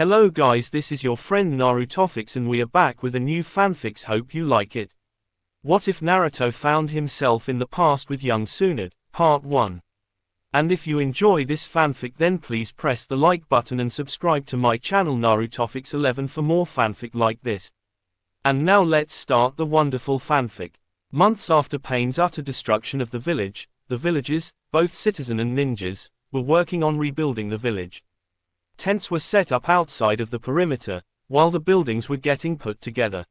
Hello guys, this is your friend Naruto and we are back with a new fanfics. Hope you like it. What if Naruto found himself in the past with young Tsunade, part 1. And if you enjoy this fanfic then please press the like button and subscribe to my channel Naruto 11 for more fanfic like this. And now let's start the wonderful fanfic. Months after Pain's utter destruction of the village, the villagers, both citizen and ninjas, were working on rebuilding the village. Tents were set up outside of the perimeter, while the buildings were getting put together.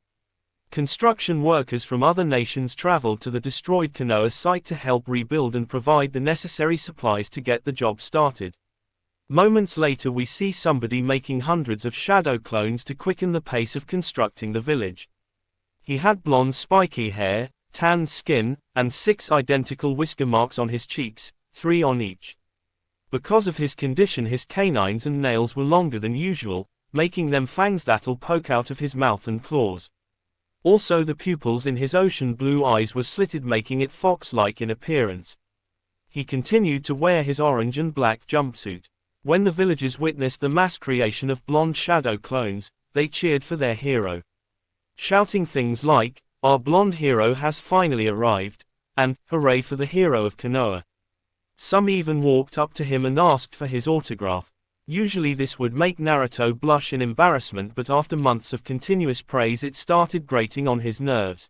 Construction workers from other nations traveled to the destroyed Konoha site to help rebuild and provide the necessary supplies to get the job started. Moments later we see somebody making hundreds of shadow clones to quicken the pace of constructing the village. He had blonde spiky hair, tanned skin, and 6 identical whisker marks on his cheeks, 3 on each. Because of his condition his canines and nails were longer than usual, making them fangs that'll poke out of his mouth and claws. Also the pupils in his ocean blue eyes were slitted making it fox-like in appearance. He continued to wear his orange and black jumpsuit. When the villagers witnessed the mass creation of blonde shadow clones, they cheered for their hero, shouting things like, "Our blonde hero has finally arrived," and "Hooray for the hero of Konoha." Some even walked up to him and asked for his autograph. Usually this would make Naruto blush in embarrassment, but after months of continuous praise it started grating on his nerves.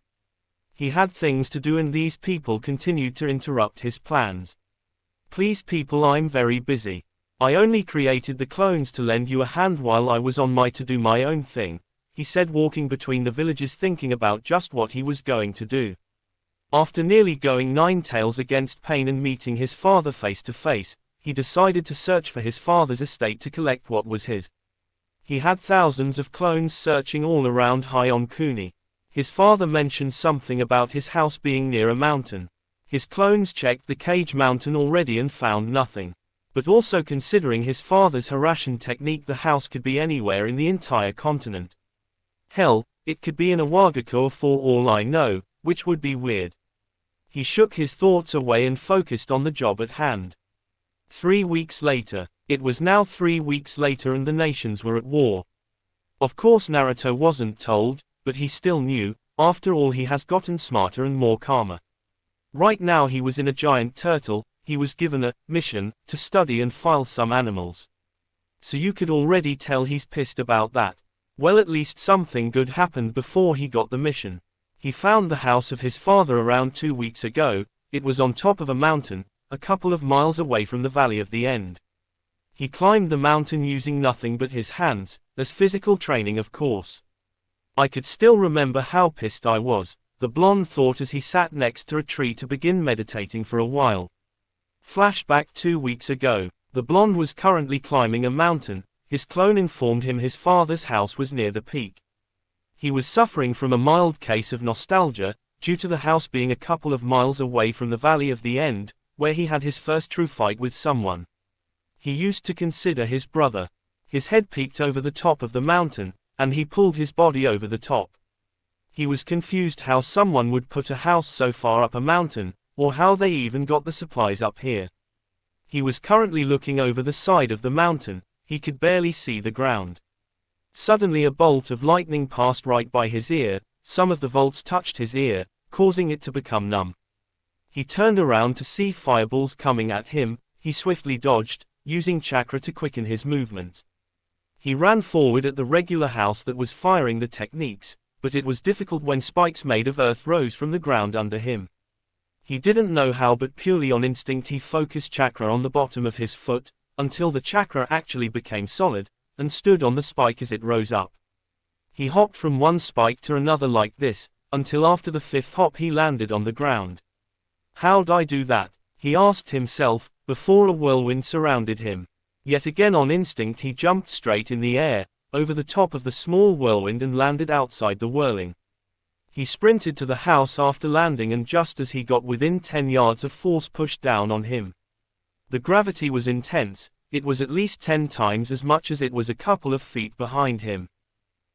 He had things to do and these people continued to interrupt his plans. "Please people, I'm very busy. I only created the clones to lend you a hand while I was on my to do my own thing," he said, walking between the villagers thinking about just what he was going to do. After nearly going 9 tails against Pain and meeting his father face to face, he decided to search for his father's estate to collect what was his. He had thousands of clones searching all around high on Kuni. His father mentioned something about his house being near a mountain. His clones checked the Cage Mountain already and found nothing. But also considering his father's Harashin technique, the house could be anywhere in the entire continent. Hell, it could be in Awagakur for all I know, which would be weird. He shook his thoughts away and focused on the job at hand. 3 weeks later. It was now 3 weeks later and the nations were at war. Of course Naruto wasn't told, but he still knew. After all, he has gotten smarter and more calmer. Right now he was in a giant turtle. He was given a mission to study and file some animals. So you could already tell he's pissed about that. Well, at least something good happened before he got the mission. He found the house of his father around 2 weeks ago. It was on top of a mountain, a couple of miles away from the Valley of the End. He climbed the mountain using nothing but his hands, as physical training of course. "I could still remember how pissed I was," the blonde thought as he sat next to a tree to begin meditating for a while. Flashback 2 weeks ago. The blonde was currently climbing a mountain. His clone informed him his father's house was near the peak. He was suffering from a mild case of nostalgia, due to the house being a couple of miles away from the Valley of the End, where he had his first true fight with someone he used to consider his brother. His head peeked over the top of the mountain, and he pulled his body over the top. He was confused how someone would put a house so far up a mountain, or how they even got the supplies up here. He was currently looking over the side of the mountain. He could barely see the ground. Suddenly a bolt of lightning passed right by his ear. Some of the bolts touched his ear, causing it to become numb. He turned around to see fireballs coming at him. He swiftly dodged, using chakra to quicken his movements. He ran forward at the regular house that was firing the techniques, but it was difficult when spikes made of earth rose from the ground under him. He didn't know how, but purely on instinct he focused chakra on the bottom of his foot, until the chakra actually became solid, and stood on the spike as it rose up. He hopped from one spike to another like this, until after the 5th hop he landed on the ground. "How'd I do that?" he asked himself, before a whirlwind surrounded him. Yet again on instinct he jumped straight in the air, over the top of the small whirlwind and landed outside the whirling. He sprinted to the house after landing, and just as he got within 10 yards of force pushed down on him. The gravity was intense. It was at least 10 times as much as it was a couple of feet behind him.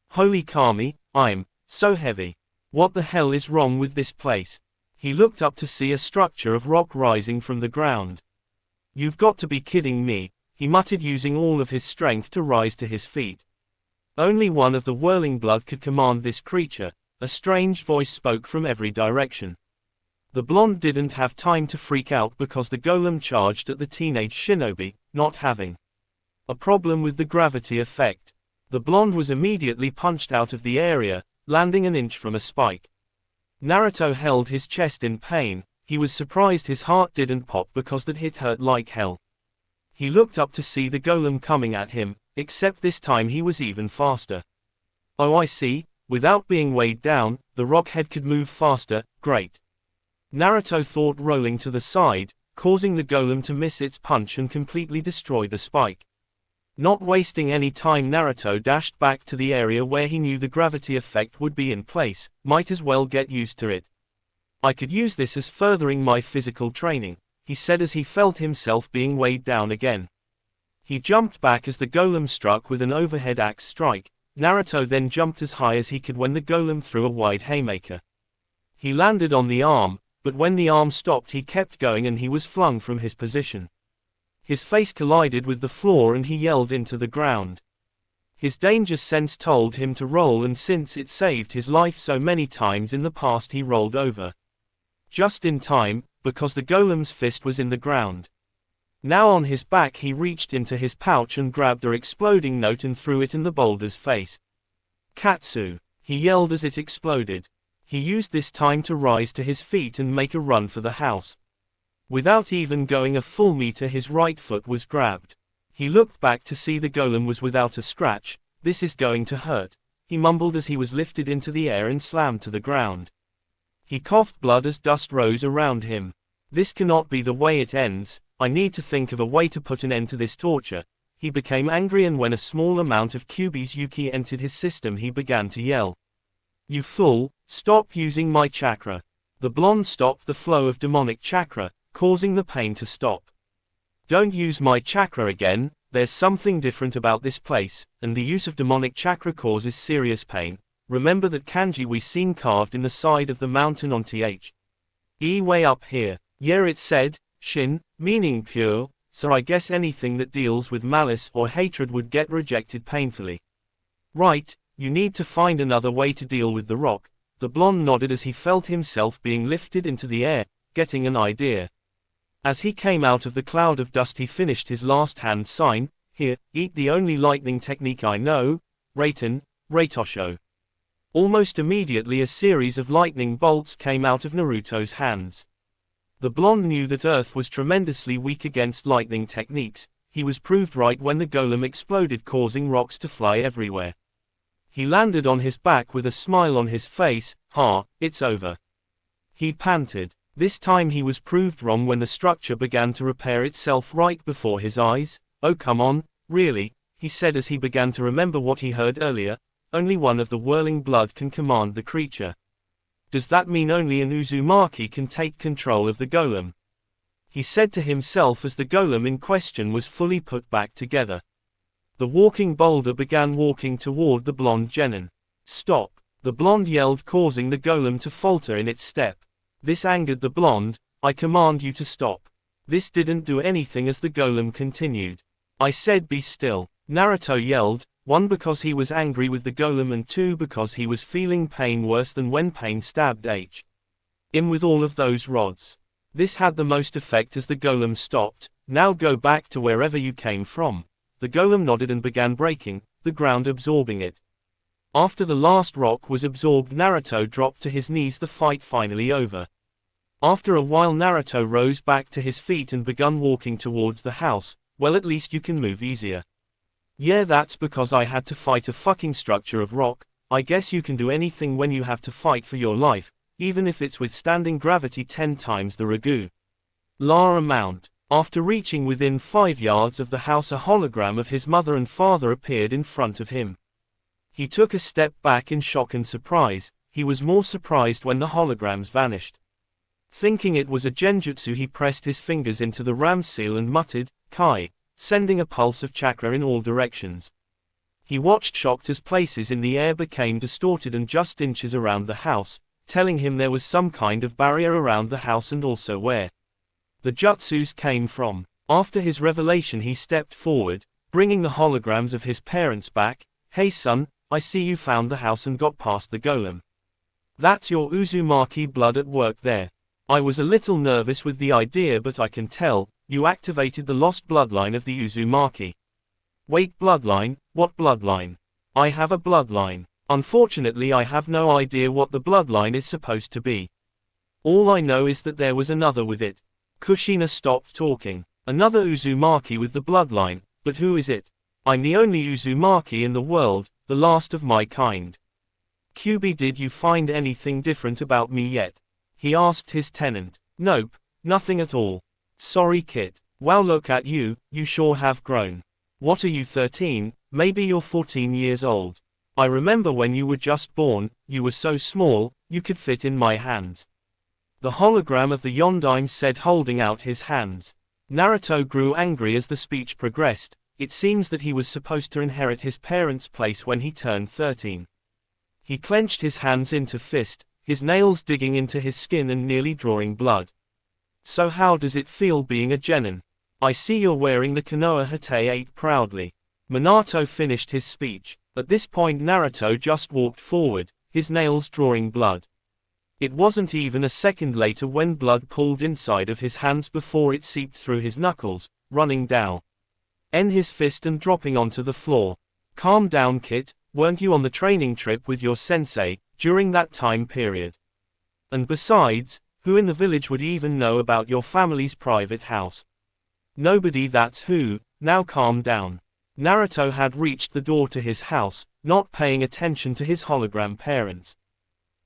"Holy Kami, I'm so heavy. What the hell is wrong with this place?" He looked up to see a structure of rock rising from the ground. "You've got to be kidding me," he muttered, using all of his strength to rise to his feet. Only one of the whirling blood could command this creature. A strange voice spoke from every direction. The blonde didn't have time to freak out because the golem charged at the teenage shinobi, not having a problem with the gravity effect. The blonde was immediately punched out of the area, landing an inch from a spike. Naruto held his chest in pain. He was surprised his heart didn't pop because that hit hurt like hell. He looked up to see the golem coming at him, except this time he was even faster. Oh, I see, without being weighed down, the rock head could move faster, great. Naruto thought, rolling to the side, causing the golem to miss its punch and completely destroy the spike. Not wasting any time, Naruto dashed back to the area where he knew the gravity effect would be in place. Might as well get used to it. I could use this as furthering my physical training, he said as he felt himself being weighed down again. He jumped back as the golem struck with an overhead axe strike. Naruto then jumped as high as he could when the golem threw a wide haymaker. He landed on the arm, but when the arm stopped he kept going and he was flung from his position. His face collided with the floor and he yelled into the ground. His danger sense told him to roll, and since it saved his life so many times in the past he rolled over. Just in time, because the golem's fist was in the ground. Now on his back he reached into his pouch and grabbed an exploding note and threw it in the boulder's face. Katsu! He yelled as it exploded. He used this time to rise to his feet and make a run for the house. Without even going a full meter his right foot was grabbed. He looked back to see the golem was without a scratch. This is going to hurt, he mumbled as he was lifted into the air and slammed to the ground. He coughed blood as dust rose around him. This cannot be the way it ends. I need to think of a way to put an end to this torture. He became angry, and when a small amount of Kyuubi's Yuki entered his system he began to yell. You fool, stop using my chakra. The blonde stopped the flow of demonic chakra, causing the pain to stop. Don't use my chakra again, there's something different about this place, and the use of demonic chakra causes serious pain. Remember that kanji we seen carved in the side of the mountain on th. Way up here. Yeah, it said, Shin, meaning pure, so I guess anything that deals with malice or hatred would get rejected painfully. Right, you need to find another way to deal with the rock. The blonde nodded as he felt himself being lifted into the air, getting an idea. As he came out of the cloud of dust he finished his last hand sign, here, eat the only lightning technique I know, Raiten, Reitosho. Almost immediately a series of lightning bolts came out of Naruto's hands. The blonde knew that Earth was tremendously weak against lightning techniques. He was proved right when the golem exploded, causing rocks to fly everywhere. He landed on his back with a smile on his face. It's over. He panted. This time he was proved wrong when the structure began to repair itself right before his eyes. Oh come on, really, he said as he began to remember what he heard earlier. Only one of the whirling blood can command the creature. Does that mean only an Uzumaki can take control of the golem? He said to himself as the golem in question was fully put back together. The walking boulder began walking toward the blonde genin. Stop! The blonde yelled, causing the golem to falter in its step. This angered the blonde. I command you to stop. This didn't do anything as the golem continued. I said be still. Naruto yelled, 1 because he was angry with the golem and 2 because he was feeling pain worse than when pain stabbed him with all of those rods. This had the most effect as the golem stopped. Now go back to wherever you came from. The golem nodded and began breaking, the ground absorbing it. After the last rock was absorbed Naruto dropped to his knees, the fight finally over. After a while Naruto rose back to his feet and began walking towards the house. Well, at least you can move easier. Yeah, that's because I had to fight a fucking structure of rock. I guess you can do anything when you have to fight for your life, even if it's withstanding gravity 10 times the ragu. Amount. After reaching within 5 yards of the house a hologram of his mother and father appeared in front of him. He took a step back in shock and surprise. He was more surprised when the holograms vanished. Thinking it was a genjutsu he pressed his fingers into the ram seal and muttered, Kai, sending a pulse of chakra in all directions. He watched shocked as places in the air became distorted and just inches around the house, telling him there was some kind of barrier around the house and also where the jutsus came from. After his revelation he stepped forward, bringing the holograms of his parents back, Hey son, I see you found the house and got past the golem. That's your Uzumaki blood at work there. I was a little nervous with the idea, but I can tell, you activated the lost bloodline of the Uzumaki. Wait, bloodline? What bloodline? I have a bloodline. Unfortunately, I have no idea what the bloodline is supposed to be. All I know is that there was another with it. Kushina stopped talking. Another Uzumaki with the bloodline, but who is it? I'm the only Uzumaki in the world, the last of my kind. QB, did you find anything different about me yet? He asked his tenant. Nope, nothing at all. Sorry kid. Wow, look at you, you sure have grown. What are you, 13? Maybe you're 14 years old. I remember when you were just born, you were so small, you could fit in my hands. The hologram of the Yondaime said, holding out his hands. Naruto grew angry as the speech progressed. It seems that he was supposed to inherit his parents' place when he turned 13. He clenched his hands into fist, his nails digging into his skin and nearly drawing blood. So how does it feel being a genin? I see you're wearing the Konoha Hate 8 proudly. Minato finished his speech. At this point Naruto just walked forward, his nails drawing blood. It wasn't even a second later when blood pooled inside of his hands before it seeped through his knuckles, running down his fist and dropping onto the floor. Calm down kid, weren't you on the training trip with your sensei, during that time period? And besides, who in the village would even know about your family's private house? Nobody, that's who. Now calm down. Naruto had reached the door to his house, not paying attention to his hologram parents.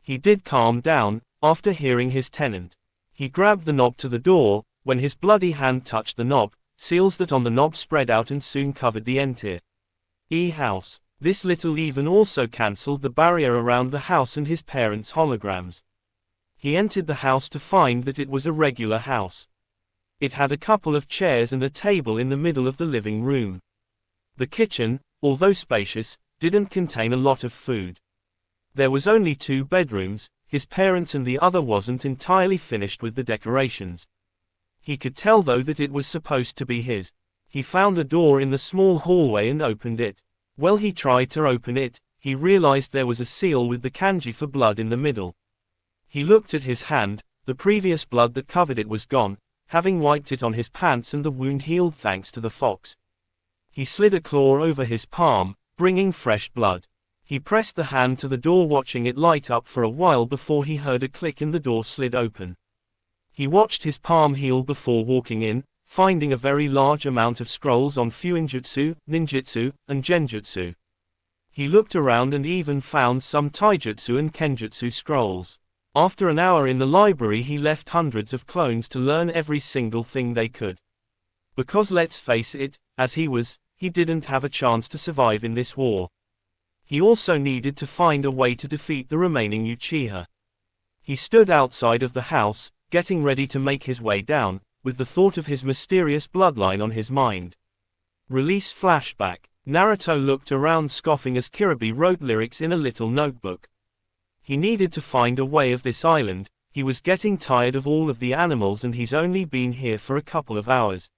He did calm down, after hearing his tenant. He grabbed the knob to the door. When his bloody hand touched the knob, seals that on the knob spread out and soon covered the entire house. This little even also cancelled the barrier around the house and his parents' holograms. He entered the house to find that it was a regular house. It had a couple of chairs and a table in the middle of the living room. The kitchen, although spacious, didn't contain a lot of food. There was only 2 bedrooms, his parents' and the other wasn't entirely finished with the decorations. He could tell though that it was supposed to be his. He found a door in the small hallway and opened it. Well, he tried to open it, he realized there was a seal with the kanji for blood in the middle. He looked at his hand, the previous blood that covered it was gone, having wiped it on his pants, and the wound healed thanks to the fox. He slid a claw over his palm, bringing fresh blood. He pressed the hand to the door, watching it light up for a while before he heard a click and the door slid open. He watched his palm heal before walking in, finding a very large amount of scrolls on fuinjutsu, ninjutsu, and genjutsu. He looked around and even found some taijutsu and kenjutsu scrolls. After an hour in the library, he left hundreds of clones to learn every single thing they could. Because let's face it, as he didn't have a chance to survive in this war. He also needed to find a way to defeat the remaining Uchiha. He stood outside of the house, getting ready to make his way down, with the thought of his mysterious bloodline on his mind. Release flashback. Naruto looked around scoffing as Kiribi wrote lyrics in a little notebook. He needed to find a way of this island. He was getting tired of all of the animals and he's only been here for a couple of hours.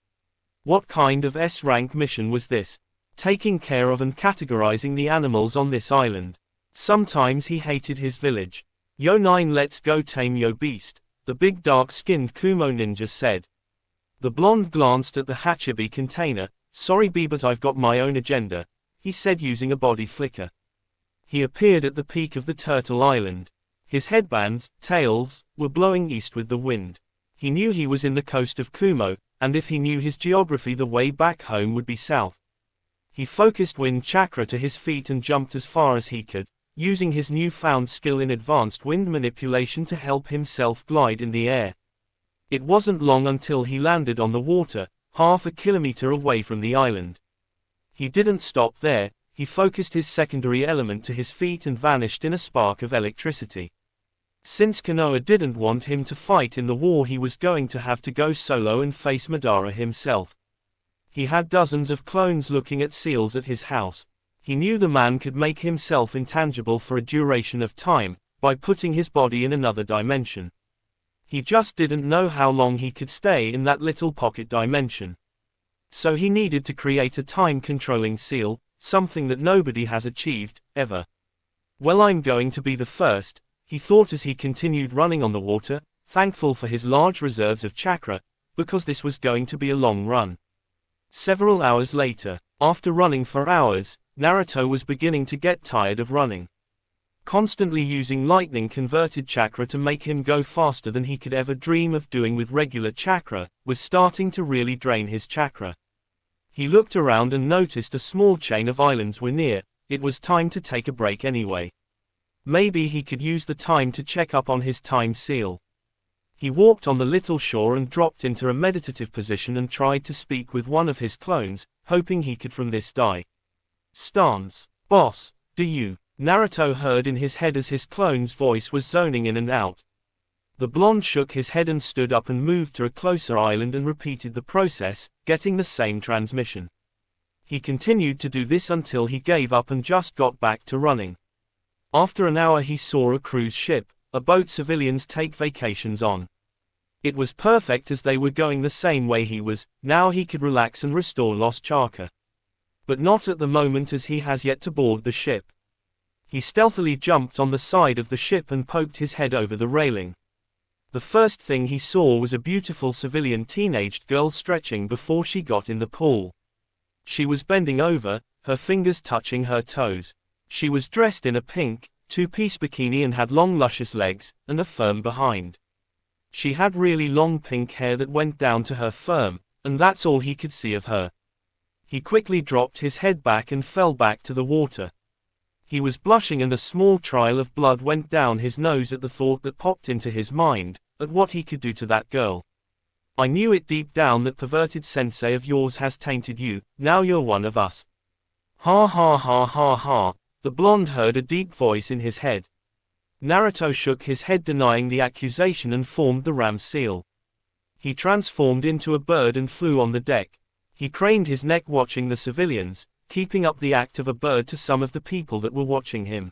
What kind of S-rank mission was this? Taking care of and categorizing the animals on this island. Sometimes he hated his village. Yo 9, let's go tame yo beast, the big dark-skinned Kumo ninja said. The blonde glanced at the Hachibi container. Sorry B, but I've got my own agenda, he said using a body flicker. He appeared at the peak of the Turtle Island. His headbands, tails, were blowing east with the wind. He knew he was in the coast of Kumo, and if he knew his geography, the way back home would be south. He focused wind chakra to his feet and jumped as far as he could, using his newfound skill in advanced wind manipulation to help himself glide in the air. It wasn't long until he landed on the water, half a kilometer away from the island. He didn't stop there. He focused his secondary element to his feet and vanished in a spark of electricity. Since Konoha didn't want him to fight in the war, he was going to have to go solo and face Madara himself. He had dozens of clones looking at seals at his house. He knew the man could make himself intangible for a duration of time, by putting his body in another dimension. He just didn't know how long he could stay in that little pocket dimension. So he needed to create a time-controlling seal, something that nobody has achieved, ever. Well, I'm going to be the first, he thought as he continued running on the water, thankful for his large reserves of chakra, because this was going to be a long run. Several hours later, after running for hours, Naruto was beginning to get tired of running. Constantly using lightning-converted chakra to make him go faster than he could ever dream of doing with regular chakra, was starting to really drain his chakra. He looked around and noticed a small chain of islands were near. It was time to take a break anyway. Maybe he could use the time to check up on his time seal. He walked on the little shore and dropped into a meditative position and tried to speak with one of his clones, hoping he could from this die. Stance. Boss, do you? Naruto heard in his head as his clone's voice was zoning in and out. The blonde shook his head and stood up and moved to a closer island and repeated the process, getting the same transmission. He continued to do this until he gave up and just got back to running. After an hour he saw a cruise ship, a boat civilians take vacations on. It was perfect as they were going the same way he was. Now he could relax and restore lost chakra. But not at the moment, as he has yet to board the ship. He stealthily jumped on the side of the ship and poked his head over the railing. The first thing he saw was a beautiful civilian teenaged girl stretching before she got in the pool. She was bending over, her fingers touching her toes. She was dressed in a pink, two-piece bikini and had long luscious legs, and a firm behind. She had really long pink hair that went down to her firm, and that's all he could see of her. He quickly dropped his head back and fell back to the water. He was blushing and a small trail of blood went down his nose at the thought that popped into his mind, at what he could do to that girl. I knew it deep down that perverted sensei of yours has tainted you, now you're one of us. Ha ha ha ha ha, the blonde heard a deep voice in his head. Naruto shook his head denying the accusation and formed the ram seal. He transformed into a bird and flew on the deck. He craned his neck watching the civilians, keeping up the act of a bird to some of the people that were watching him.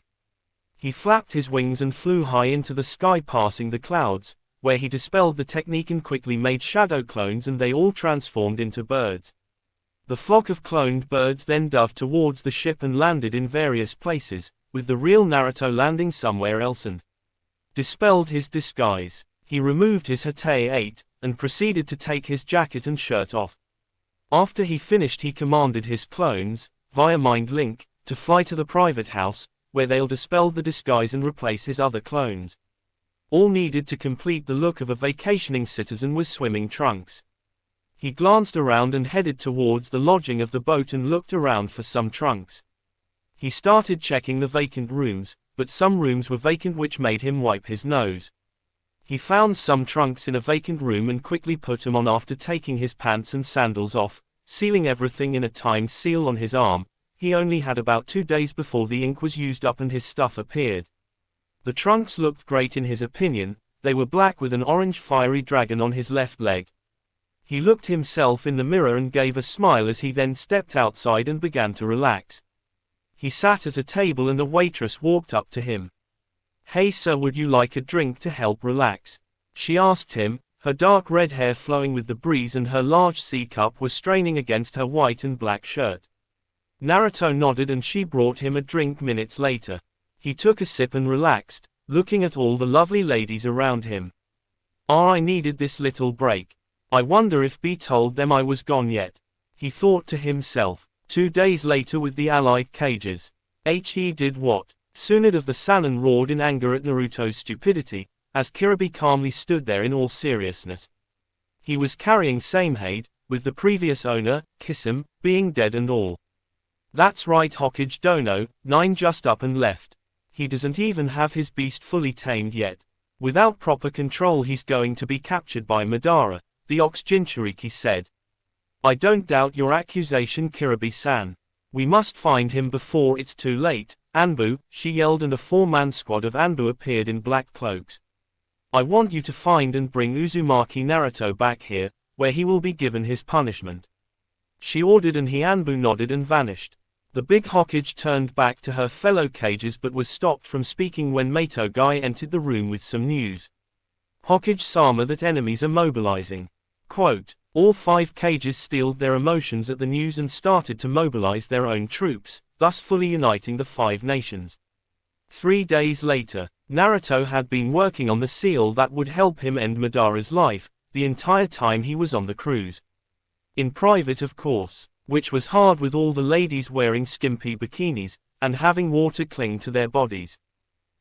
He flapped his wings and flew high into the sky passing the clouds, where he dispelled the technique and quickly made shadow clones and they all transformed into birds. The flock of cloned birds then dove towards the ship and landed in various places, with the real Naruto landing somewhere else and dispelled his disguise. He removed his Hokage 8, and proceeded to take his jacket and shirt off. After he finished he commanded his clones, via Mind Link, to fly to the private house, where they'll dispel the disguise and replace his other clones. All needed to complete the look of a vacationing citizen was swimming trunks. He glanced around and headed towards the lodging of the boat and looked around for some trunks. He started checking the vacant rooms, but some rooms were vacant, which made him wipe his nose. He found some trunks in a vacant room and quickly put them on after taking his pants and sandals off, sealing everything in a timed seal on his arm. He only had about 2 days before the ink was used up and his stuff appeared. The trunks looked great in his opinion. They were black with an orange fiery dragon on his left leg. He looked himself in the mirror and gave a smile as he then stepped outside and began to relax. He sat at a table and a waitress walked up to him. "Hey sir, would you like a drink to help relax?" she asked him. Her dark red hair flowing with the breeze and her large C cup was straining against her white and black shirt. Naruto nodded and she brought him a drink minutes later. He took a sip and relaxed, looking at all the lovely ladies around him. I needed this little break. I wonder if B told them I was gone yet. He thought to himself. 2 days later with the allied cages. He did what? Tsunade of the Sannin roared in anger at Naruto's stupidity, as Kirby calmly stood there in all seriousness. He was carrying Tsunade, with the previous owner, Kisame, being dead and all. That's right, Hokage Dono, 9 just up and left. He doesn't even have his beast fully tamed yet. Without proper control he's going to be captured by Madara, the Ox Jinchuriki said. I don't doubt your accusation, Kirby-san. We must find him before it's too late. Anbu, she yelled, and a 4-man squad of Anbu appeared in black cloaks. I want you to find and bring Uzumaki Naruto back here, where he will be given his punishment. She ordered and Anbu nodded and vanished. The big Hokage turned back to her fellow cages but was stopped from speaking when Mato-gai entered the room with some news. Hokage-sama, that enemies are mobilizing. Quote, All 5 Kages steeled their emotions at the news and started to mobilize their own troops, thus fully uniting the 5 nations. 3 days later, Naruto had been working on the seal that would help him end Madara's life, the entire time he was on the cruise. In private, of course, which was hard with all the ladies wearing skimpy bikinis, and having water cling to their bodies,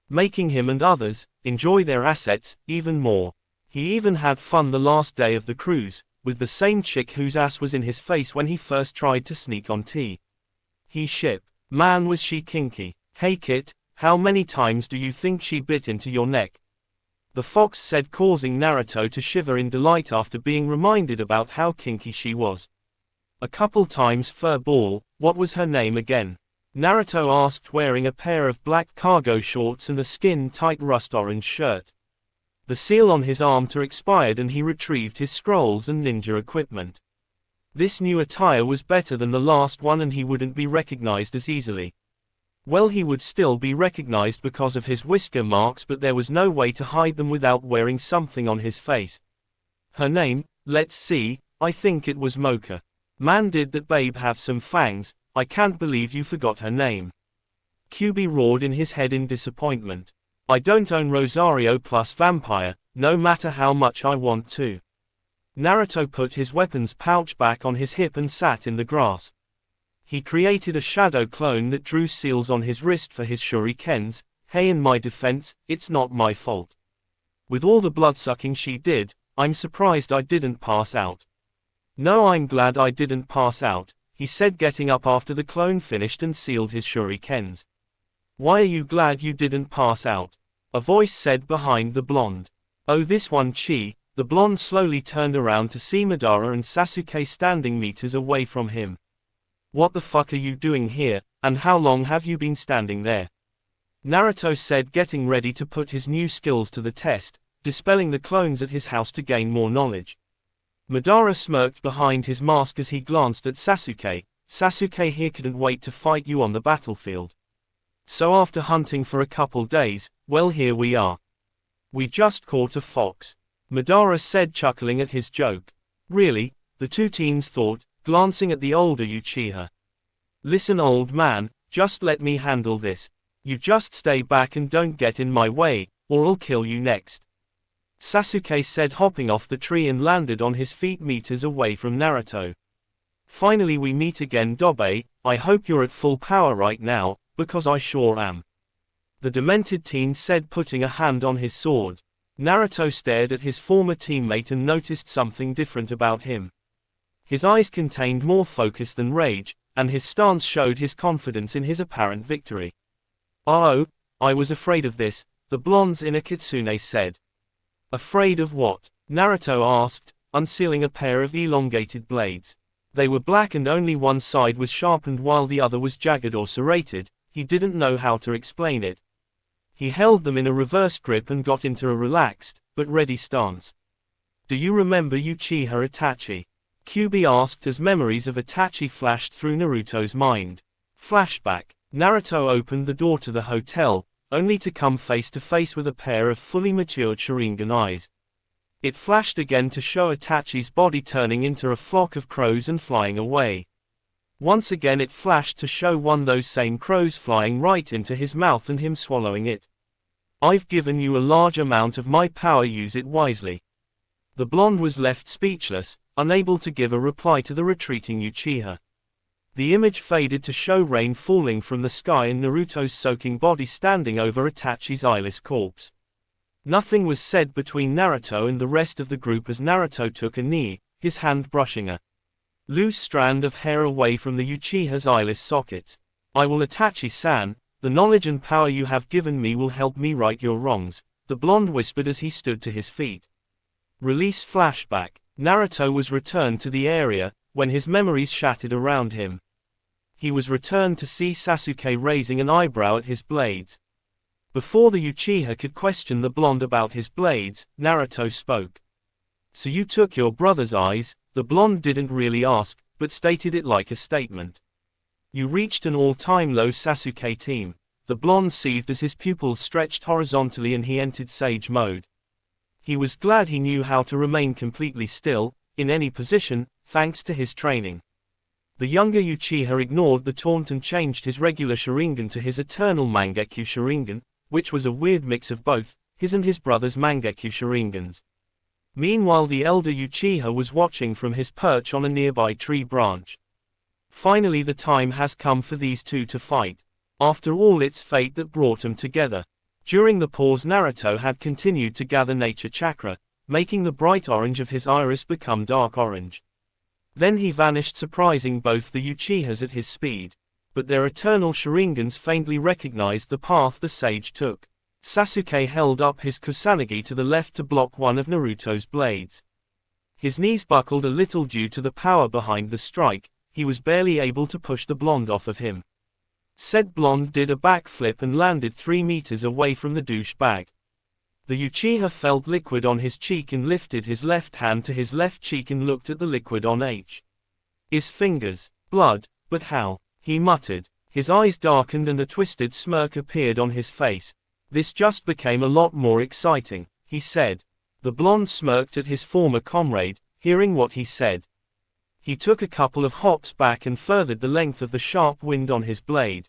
making him and others enjoy their assets even more. He even had fun the last day of the cruise, with the same chick whose ass was in his face when he first tried to sneak on tea. He ship. Man, was she kinky. Hey Kit, how many times do you think she bit into your neck? The fox said, causing Naruto to shiver in delight after being reminded about how kinky she was. A couple times. Fur ball. What was her name again? Naruto asked, wearing a pair of black cargo shorts and a skin-tight rust-orange shirt. The seal on his arm expired and he retrieved his scrolls and ninja equipment. This new attire was better than the last one and he wouldn't be recognized as easily. Well, he would still be recognized because of his whisker marks, but there was no way to hide them without wearing something on his face. Her name, let's see, I think it was Mocha. Man, did that babe have some fangs? I can't believe you forgot her name. Kyuubi roared in his head in disappointment. I don't own Rosario plus Vampire, no matter how much I want to. Naruto put his weapons pouch back on his hip and sat in the grass. He created a shadow clone that drew seals on his wrist for his shurikens. Hey, in my defense, it's not my fault. With all the blood-sucking she did, I'm surprised I didn't pass out. No, I'm glad I didn't pass out, he said, getting up after the clone finished and sealed his shurikens. Why are you glad you didn't pass out? A voice said behind the blonde. Oh, this one, Chi. The blonde slowly turned around to see Madara and Sasuke standing meters away from him. What the fuck are you doing here, and how long have you been standing there? Naruto said, getting ready to put his new skills to the test, dispelling the clones at his house to gain more knowledge. Madara smirked behind his mask as he glanced at Sasuke. Sasuke here couldn't wait to fight you on the battlefield. So after hunting for a couple days, well, here we are. We just caught a fox. Madara said, chuckling at his joke. Really? The 2 teens thought, glancing at the older Uchiha. Listen, old man, just let me handle this. You just stay back and don't get in my way, or I'll kill you next. Sasuke said, hopping off the tree and landed on his feet meters away from Naruto. Finally we meet again, Dobe. I hope you're at full power right now, because I sure am. The demented teen said, putting a hand on his sword. Naruto stared at his former teammate and noticed something different about him. His eyes contained more focus than rage, and his stance showed his confidence in his apparent victory. Oh, I was afraid of this, the blonde's inner Kitsune said. Afraid of what? Naruto asked, unsealing a pair of elongated blades. They were black and only one side was sharpened while the other was jagged or serrated. He didn't know how to explain it. He held them in a reverse grip and got into a relaxed, but ready stance. Do you remember Uchiha Itachi? Kyuubi asked as memories of Itachi flashed through Naruto's mind. Flashback. Naruto opened the door to the hotel, only to come face to face with a pair of fully matured Sharingan eyes. It flashed again to show Itachi's body turning into a flock of crows and flying away. Once again it flashed to show one those same crows flying right into his mouth and him swallowing it. I've given you a large amount of my power, use it wisely. The blonde was left speechless, unable to give a reply to the retreating Uchiha. The image faded to show rain falling from the sky and Naruto's soaking body standing over Itachi's eyeless corpse. Nothing was said between Naruto and the rest of the group as Naruto took a knee, his hand brushing a loose strand of hair away from the Uchiha's eyeless sockets. I will, Itachi-san, the knowledge and power you have given me will help me right your wrongs, the blonde whispered as he stood to his feet. Release flashback. Naruto was returned to the area, when his memories shattered around him. He was returned to see Sasuke raising an eyebrow at his blades. Before the Uchiha could question the blonde about his blades, Naruto spoke. So you took your brother's eyes? The blonde didn't really ask, but stated it like a statement. You reached an all-time low, Sasuke team. The blonde seethed as his pupils stretched horizontally and he entered sage mode. He was glad he knew how to remain completely still. in any position, thanks to his training. The younger Uchiha ignored the taunt and changed his regular Sharingan to his eternal Mangekyo Sharingan, which was a weird mix of both, his and his brother's Mangekyo Sharingans. Meanwhile, the elder Uchiha was watching from his perch on a nearby tree branch. Finally, the time has come for these two to fight. After all, it's fate that brought them together. During the pause, Naruto had continued to gather nature chakra, making the bright orange of his iris become dark orange. Then he vanished, surprising both the Uchihas at his speed. But their eternal Sharingans faintly recognized the path the sage took. Sasuke held up his Kusanagi to the left to block one of Naruto's blades. His knees buckled a little due to the power behind the strike. He was barely able to push the blonde off of him. Said blonde did a backflip and landed 3 meters away from the douchebag. The Uchiha felt liquid on his cheek and lifted his left hand to his left cheek and looked at the liquid on his fingers. Blood, but how? He muttered. His eyes darkened and a twisted smirk appeared on his face. This just became a lot more exciting, he said. The blonde smirked at his former comrade, hearing what he said. He took a couple of hops back and furthered the length of the sharp wind on his blade.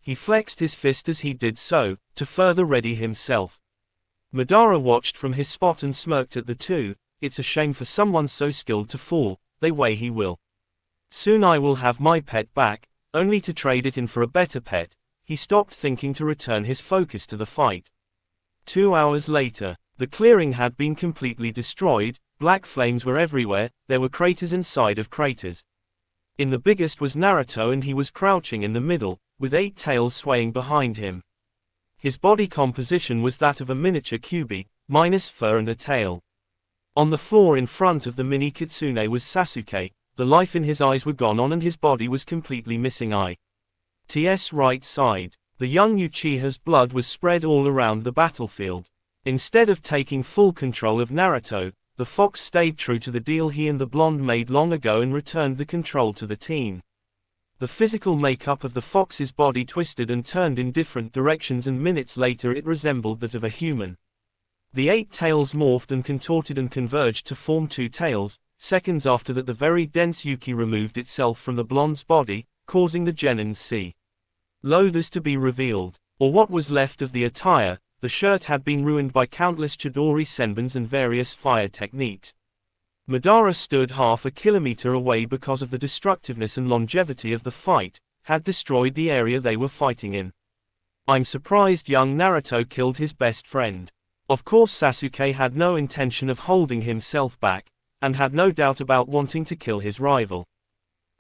He flexed his fist as he did so, to further ready himself. Madara watched from his spot and smirked at the two. It's a shame for someone so skilled to fall, the way he will. Soon I will have my pet back, only to trade it in for a better pet. He stopped thinking to return his focus to the fight. 2 hours later, the clearing had been completely destroyed. Black flames were everywhere. There were craters inside of craters. In the biggest was Naruto, and he was crouching in the middle, with 8 tails swaying behind him. His body composition was that of a miniature Kyuubi, minus fur and a tail. On the floor in front of the mini Kitsune was Sasuke. The life in his eyes were gone on and his body was completely missing. T's right side. The young Uchiha's blood was spread all around the battlefield. Instead of taking full control of Naruto, the fox stayed true to the deal he and the blonde made long ago and returned the control to the team. The physical makeup of the fox's body twisted and turned in different directions, and minutes later it resembled that of a human. The 8 tails morphed and contorted and converged to form 2 tails. Seconds after that, the very dense Yuki removed itself from the blonde's body, causing the Genin's sea loathers to be revealed. Or what was left of the attire. The shirt had been ruined by countless Chidori senbons and various fire techniques. Madara stood half a kilometer away because of the destructiveness and longevity of the fight, had destroyed the area they were fighting in. I'm surprised young Naruto killed his best friend. Of course Sasuke had no intention of holding himself back, and had no doubt about wanting to kill his rival.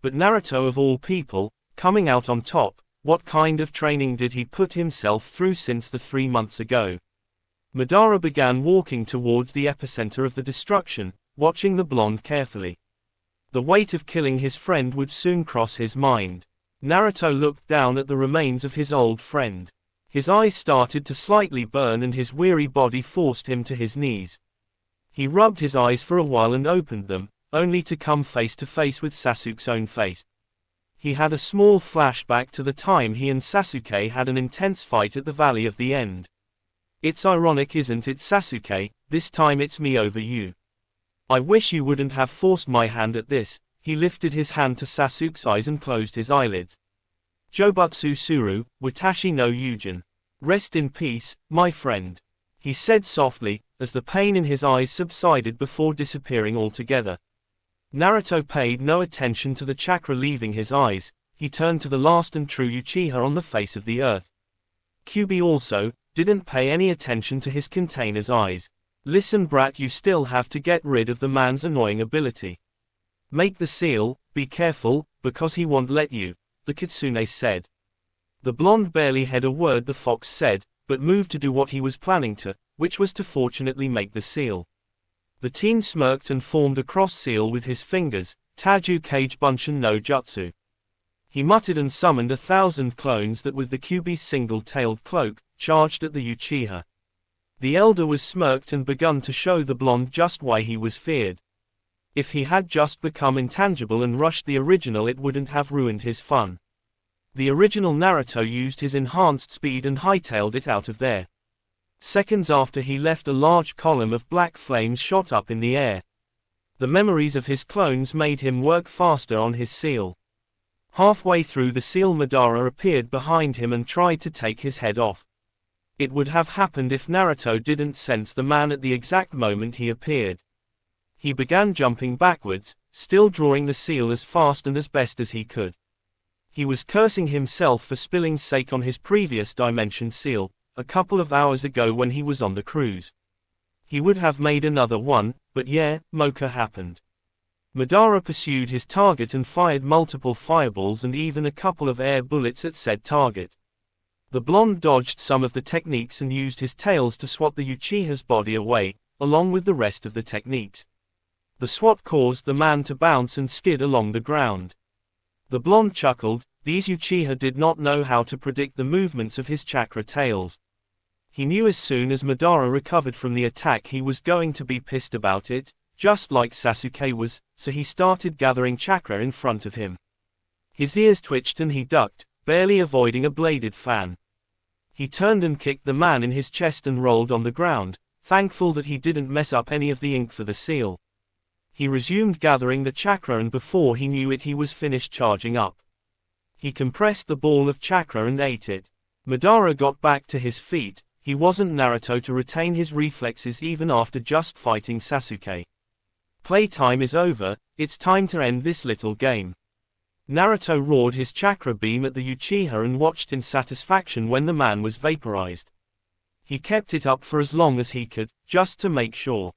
But Naruto, of all people, coming out on top, what kind of training did he put himself through since the 3 months ago? Madara began walking towards the epicenter of the destruction, watching the blonde carefully. The weight of killing his friend would soon cross his mind. Naruto looked down at the remains of his old friend. His eyes started to slightly burn and his weary body forced him to his knees. He rubbed his eyes for a while and opened them, only to come face to face with Sasuke's own face. He had a small flashback to the time he and Sasuke had an intense fight at the Valley of the End. It's ironic, isn't it, Sasuke? This time it's me over you. I wish you wouldn't have forced my hand at this. He lifted his hand to Sasuke's eyes and closed his eyelids. Jobutsu Suru, Watashi no Yujin. Rest in peace, my friend. He said softly, as the pain in his eyes subsided before disappearing altogether. Naruto paid no attention to the chakra leaving his eyes. He turned to the last and true Uchiha on the face of the earth. Kyuubi also didn't pay any attention to his container's eyes. Listen brat, you still have to get rid of the man's annoying ability. Make the seal, be careful, because he won't let you, the Kitsune said. The blonde barely heard a word the fox said, but moved to do what he was planning to, which was to fortunately make the seal. The teen smirked and formed a cross seal with his fingers, Taju Kage Bunshin no Jutsu. He muttered and summoned 1,000 clones that with the Kyuubi's single-tailed cloak, charged at the Uchiha. The elder was smirked and begun to show the blonde just why he was feared. If he had just become intangible and rushed the original, it wouldn't have ruined his fun. The original Naruto used his enhanced speed and hightailed it out of there. Seconds after he left, a large column of black flames shot up in the air. The memories of his clones made him work faster on his seal. Halfway through the seal, Madara appeared behind him and tried to take his head off. It would have happened if Naruto didn't sense the man at the exact moment he appeared. He began jumping backwards, still drawing the seal as fast and as best as he could. He was cursing himself for spilling sake on his previous dimension seal, a couple of hours ago when he was on the cruise. He would have made another one, but yeah, Mocha happened. Madara pursued his target and fired multiple fireballs and even a couple of air bullets at said target. The blonde dodged some of the techniques and used his tails to swat the Uchiha's body away, along with the rest of the techniques. The swat caused the man to bounce and skid along the ground. The blonde chuckled. These Uchiha did not know how to predict the movements of his chakra tails. He knew as soon as Madara recovered from the attack he was going to be pissed about it, just like Sasuke was, so he started gathering chakra in front of him. His ears twitched and he ducked, barely avoiding a bladed fan. He turned and kicked the man in his chest and rolled on the ground, thankful that he didn't mess up any of the ink for the seal. He resumed gathering the chakra and before he knew it he was finished charging up. He compressed the ball of chakra and ate it. Madara got back to his feet. He wasn't Naruto to retain his reflexes even after just fighting Sasuke. Playtime is over, it's time to end this little game. Naruto roared his chakra beam at the Uchiha and watched in satisfaction when the man was vaporized. He kept it up for as long as he could, just to make sure.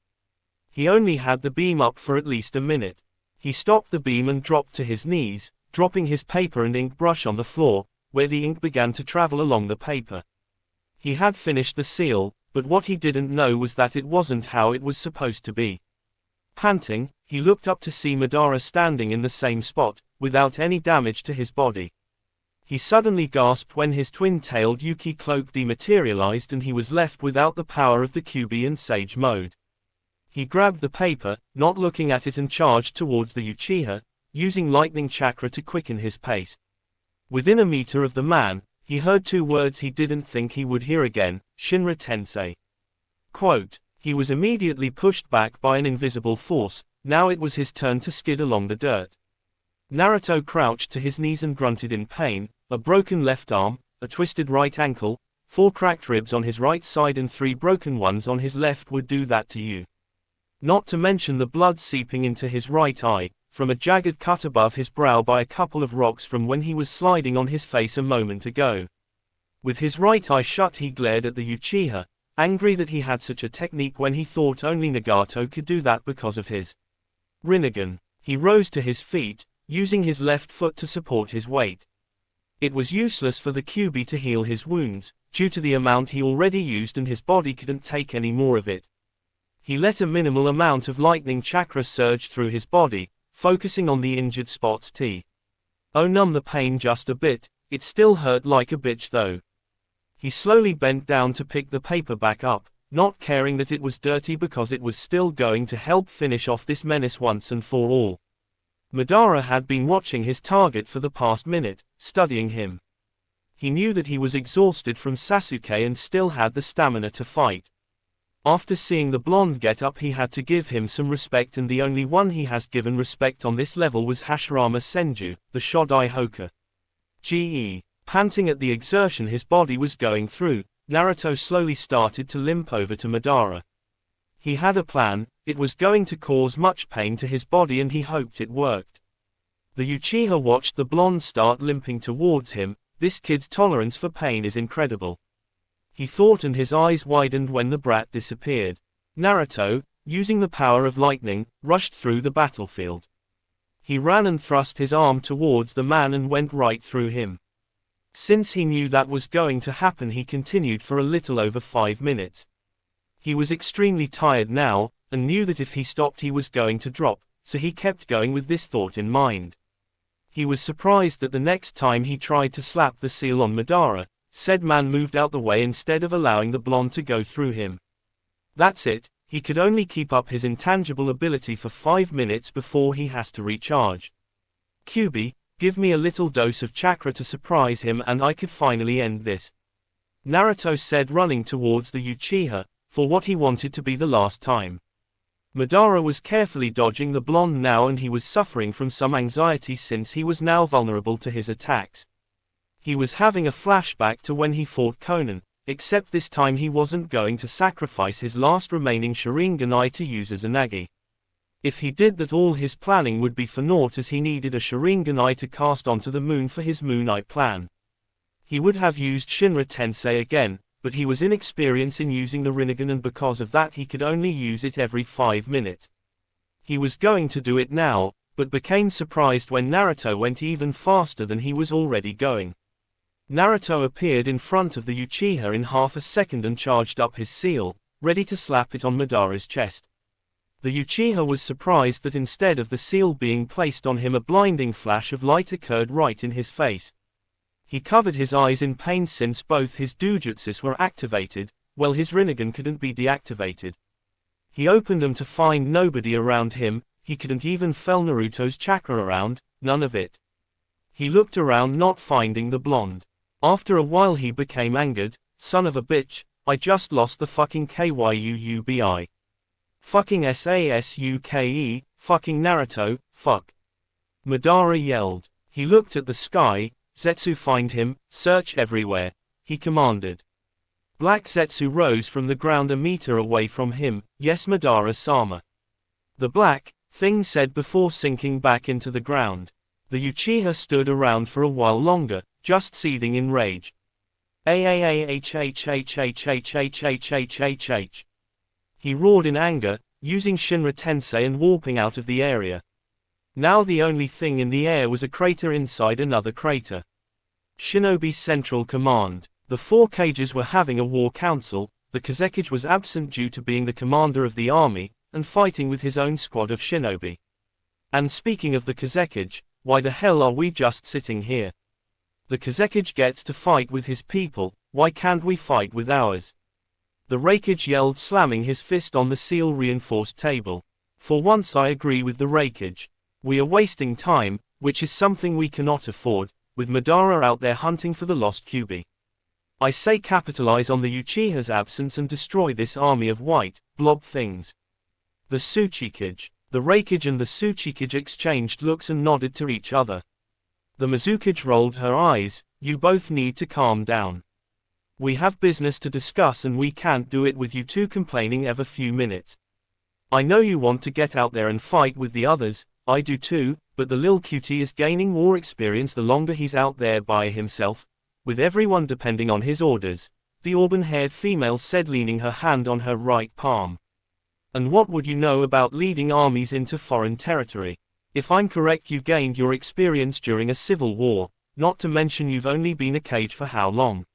He only had the beam up for at least a minute. He stopped the beam and dropped to his knees, dropping his paper and ink brush on the floor, where the ink began to travel along the paper. He had finished the seal, but what he didn't know was that it wasn't how it was supposed to be. Panting, he looked up to see Madara standing in the same spot, without any damage to his body. He suddenly gasped when his twin-tailed Yuki cloak dematerialized and he was left without the power of the Kyuubi and Sage mode. He grabbed the paper, not looking at it, and charged towards the Uchiha, using lightning chakra to quicken his pace. Within a meter of the man, he heard two words he didn't think he would hear again, Shinra Tensei. Quote, he was immediately pushed back by an invisible force. Now it was his turn to skid along the dirt. Naruto crouched to his knees and grunted in pain. A broken left arm, a twisted right ankle, 4 cracked ribs on his right side and 3 broken ones on his left would do that to you. Not to mention the blood seeping into his right eye, from a jagged cut above his brow by a couple of rocks from when he was sliding on his face a moment ago. With his right eye shut he glared at the Uchiha, angry that he had such a technique when he thought only Nagato could do that because of his Rinnegan. He rose to his feet, using his left foot to support his weight. It was useless for the Kyuubi to heal his wounds, due to the amount he already used and his body couldn't take any more of it. He let a minimal amount of lightning chakra surge through his body, focusing on the injured spots. Oh, numb the pain just a bit, it still hurt like a bitch though. He slowly bent down to pick the paper back up, not caring that it was dirty because it was still going to help finish off this menace once and for all. Madara had been watching his target for the past minute, studying him. He knew that he was exhausted from Sasuke and still had the stamina to fight. After seeing the blonde get up he had to give him some respect, and the only one he has given respect on this level was Hashirama Senju, the Shodai Hokage. Panting at the exertion his body was going through, Naruto slowly started to limp over to Madara. He had a plan. It was going to cause much pain to his body and he hoped it worked. The Uchiha watched the blonde start limping towards him. This kid's tolerance for pain is incredible. He thought, and his eyes widened when the brat disappeared. Naruto, using the power of lightning, rushed through the battlefield. He ran and thrust his arm towards the man and went right through him. Since he knew that was going to happen he continued for a little over 5 minutes. He was extremely tired now, and knew that if he stopped he was going to drop, so he kept going with this thought in mind. He was surprised that the next time he tried to slap the seal on Madara, said man moved out the way instead of allowing the blonde to go through him. That's it, he could only keep up his intangible ability for 5 minutes before he has to recharge. Kyuubi, give me a little dose of chakra to surprise him and I could finally end this. Naruto said, running towards the Uchiha, for what he wanted to be the last time. Madara was carefully dodging the blonde now, and he was suffering from some anxiety since he was now vulnerable to his attacks. He was having a flashback to when he fought Conan, except this time he wasn't going to sacrifice his last remaining Sharinganai to use as a Nagi. If he did that, all his planning would be for naught, as he needed a Sharinganai to cast onto the moon for his Moon Eye plan. He would have used Shinra Tensei again, but he was inexperienced in using the Rinnegan, and because of that he could only use it every 5 minutes. He was going to do it now, but became surprised when Naruto went even faster than he was already going. Naruto appeared in front of the Uchiha in half a second and charged up his seal, ready to slap it on Madara's chest. The Uchiha was surprised that instead of the seal being placed on him, a blinding flash of light occurred right in his face. He covered his eyes in pain since both his dojutsus were activated, while his Rinnegan couldn't be deactivated. He opened them to find nobody around him. He couldn't even feel Naruto's chakra around, none of it. He looked around, not finding the blonde. After a while he became angered. Son of a bitch, I just lost the fucking KYUUBI. Fucking SASUKE, fucking Naruto, fuck. Madara yelled. He looked at the sky. Zetsu, find him, search everywhere, he commanded. Black Zetsu rose from the ground a meter away from him. Yes, Madara-sama. The black thing said before sinking back into the ground. The Uchiha stood around for a while longer, just seething in rage. AAAHHHHHHHHHH. He roared in anger, using Shinra Tensei and warping out of the area. Now the only thing in the air was a crater inside another crater. Shinobi's Central Command. The 4 Kages were having a war council. The Kazekage was absent due to being the commander of the army, and fighting with his own squad of shinobi. And speaking of the Kazekage, why the hell are we just sitting here? The Kazekage gets to fight with his people, why can't we fight with ours? The Raikage yelled, slamming his fist on the seal-reinforced table. For once I agree with the Raikage. We are wasting time, which is something we cannot afford, with Madara out there hunting for the lost Kyuubi. I say capitalize on the Uchiha's absence and destroy this army of white, blob things. The Tsuchikage. The Raikage and the Tsuchikage exchanged looks and nodded to each other. The Mizukage rolled her eyes. You both need to calm down. We have business to discuss and we can't do it with you two complaining every few minutes. I know you want to get out there and fight with the others, I do too, but the lil cutie is gaining more experience the longer he's out there by himself, with everyone depending on his orders, the auburn-haired female said, leaning her hand on her right palm. And what would you know about leading armies into foreign territory? If I'm correct, you gained your experience during a civil war, not to mention you've only been a Kage for how long?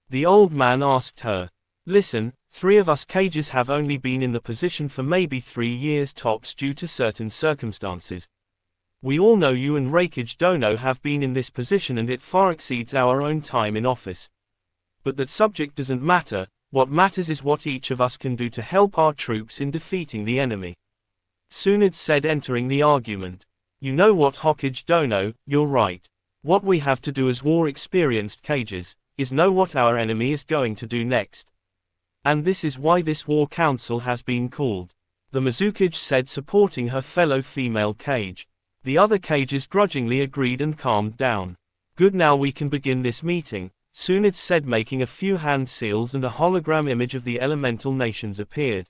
The old man asked her. Listen, 3 of us Kages have only been in the position for maybe 3 years tops due to certain circumstances. We all know you and Raikage Dono have been in this position and it far exceeds our own time in office. But that subject doesn't matter, what matters is what each of us can do to help our troops in defeating the enemy. Tsunade said, entering the argument. You know what, Hokage Dono, you're right. What we have to do as war-experienced Kages, is know what our enemy is going to do next. And this is why this war council has been called. The Mizukage said, supporting her fellow female Kage. The other Kages grudgingly agreed and calmed down. Good, now we can begin this meeting, Tsunade said, making a few hand seals and a hologram image of the elemental nations appeared.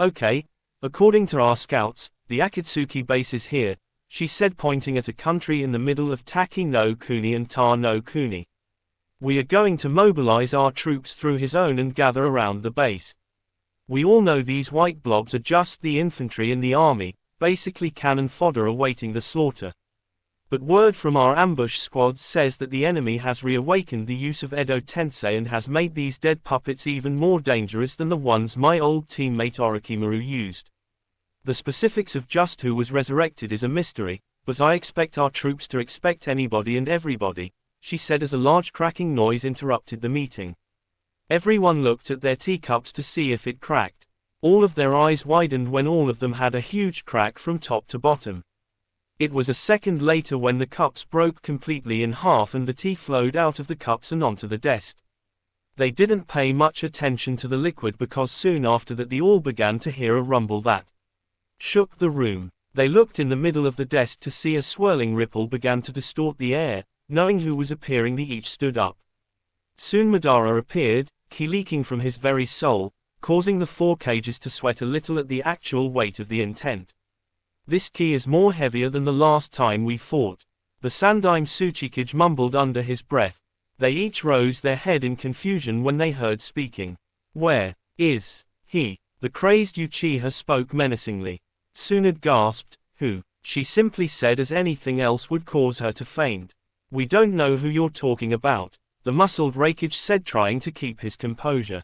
Okay, according to our scouts, the Akatsuki base is here, she said, pointing at a country in the middle of Taki no Kuni and Ta no Kuni. We are going to mobilize our troops through his own and gather around the base. We all know these white blobs are just the infantry in the army, basically cannon fodder awaiting the slaughter. But word from our ambush squad says that the enemy has reawakened the use of Edo Tensei and has made these dead puppets even more dangerous than the ones my old teammate Orochimaru used. The specifics of just who was resurrected is a mystery, but I expect our troops to expect anybody and everybody, she said as a large cracking noise interrupted the meeting. Everyone looked at their teacups to see if it cracked. All of their eyes widened when all of them had a huge crack from top to bottom. It was a second later when the cups broke completely in half and the tea flowed out of the cups and onto the desk. They didn't pay much attention to the liquid because soon after that they all began to hear a rumble that shook the room. They looked in the middle of the desk to see a swirling ripple began to distort the air. Knowing who was appearing, they each stood up. Soon Madara appeared, ki leaking from his very soul, causing the 4 cages to sweat a little at the actual weight of the intent. This ki is more heavier than the last time we fought. The Sandaime Tsuchikage mumbled under his breath. They each rose their head in confusion when they heard speaking. Where is he? The crazed Uchiha spoke menacingly. Tsunade gasped. Who? She simply said as anything else would cause her to faint. We don't know who you're talking about, the muscled Raikage said, trying to keep his composure.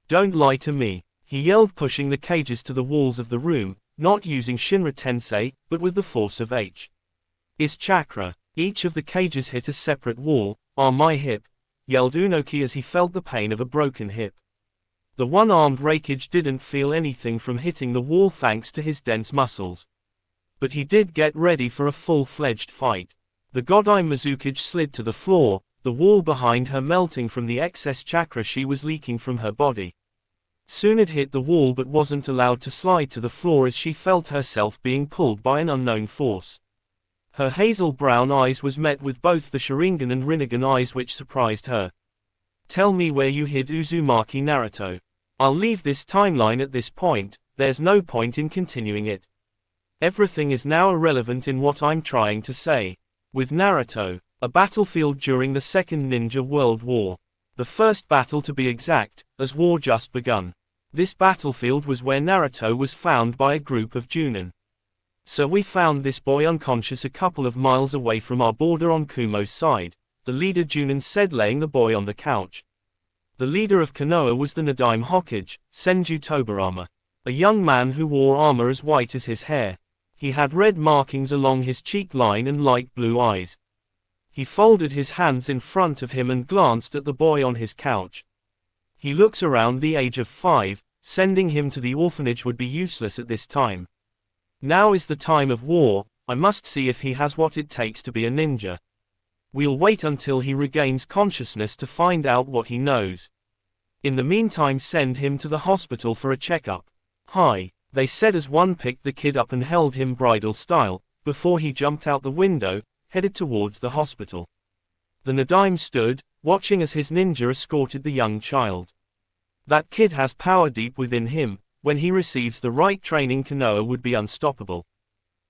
Don't lie to me, he yelled, pushing the cages to the walls of the room, not using Shinra Tensei, but with the force of H's chakra. Each of the cages hit a separate wall. My hip, yelled Unoki as he felt the pain of a broken hip. The one-armed Raikage didn't feel anything from hitting the wall thanks to his dense muscles. But he did get ready for a full-fledged fight. The Godai Mizukage slid to the floor, the wall behind her melting from the excess chakra she was leaking from her body. Tsunade hit the wall but wasn't allowed to slide to the floor as she felt herself being pulled by an unknown force. Her hazel-brown eyes was met with both the Sharingan and Rinnegan eyes, which surprised her. Tell me where you hid Uzumaki Naruto. I'll leave this timeline at this point, there's no point in continuing it. Everything is now irrelevant in what I'm trying to say. With Naruto, a battlefield during the Second Ninja World War. The first battle to be exact, as war just begun. This battlefield was where Naruto was found by a group of Junin. So we found this boy unconscious a couple of miles away from our border on Kumo's side, the leader Junin said, laying the boy on the couch. The leader of Konoha was the Nadaime Hokage, Senju Tobarama. A young man who wore armor as white as his hair. He had red markings along his cheek line and light blue eyes. He folded his hands in front of him and glanced at the boy on his couch. He looks around the age of 5, sending him to the orphanage would be useless at this time. Now is the time of war, I must see if he has what it takes to be a ninja. We'll wait until he regains consciousness to find out what he knows. In the meantime, send him to the hospital for a checkup. Hi, they said as one picked the kid up and held him bridal style, before he jumped out the window, headed towards the hospital. The Nadaime stood, watching as his ninja escorted the young child. That kid has power deep within him. When he receives the right training, Konoha would be unstoppable.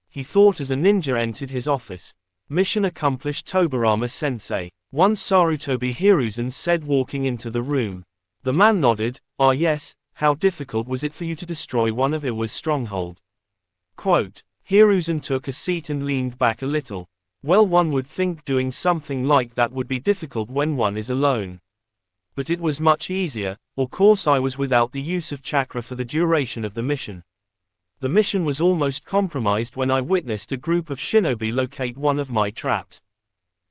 He thought as a ninja entered his office. Mission accomplished, Tobarama-sensei. Once Sarutobi Hiruzen said, walking into the room. The man nodded. Ah yes, how difficult was it for you to destroy one of Iwa's stronghold? Quote, Hiruzen took a seat and leaned back a little. Well, one would think doing something like that would be difficult when one is alone. But it was much easier. Of course I was without the use of chakra for the duration of the mission. The mission was almost compromised when I witnessed a group of shinobi locate one of my traps.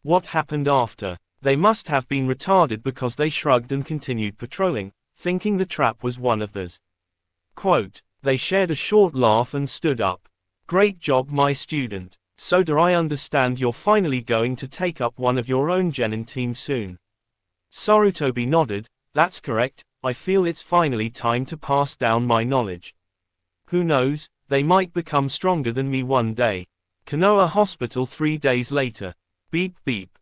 What happened after? They must have been retarded because they shrugged and continued patrolling, thinking the trap was one of theirs. Quote, they shared a short laugh and stood up. Great job, my student. So do I understand you're finally going to take up one of your own genin team soon? Sarutobi nodded. That's correct, I feel it's finally time to pass down my knowledge. Who knows, they might become stronger than me one day. Konoha Hospital 3 days later. Beep beep,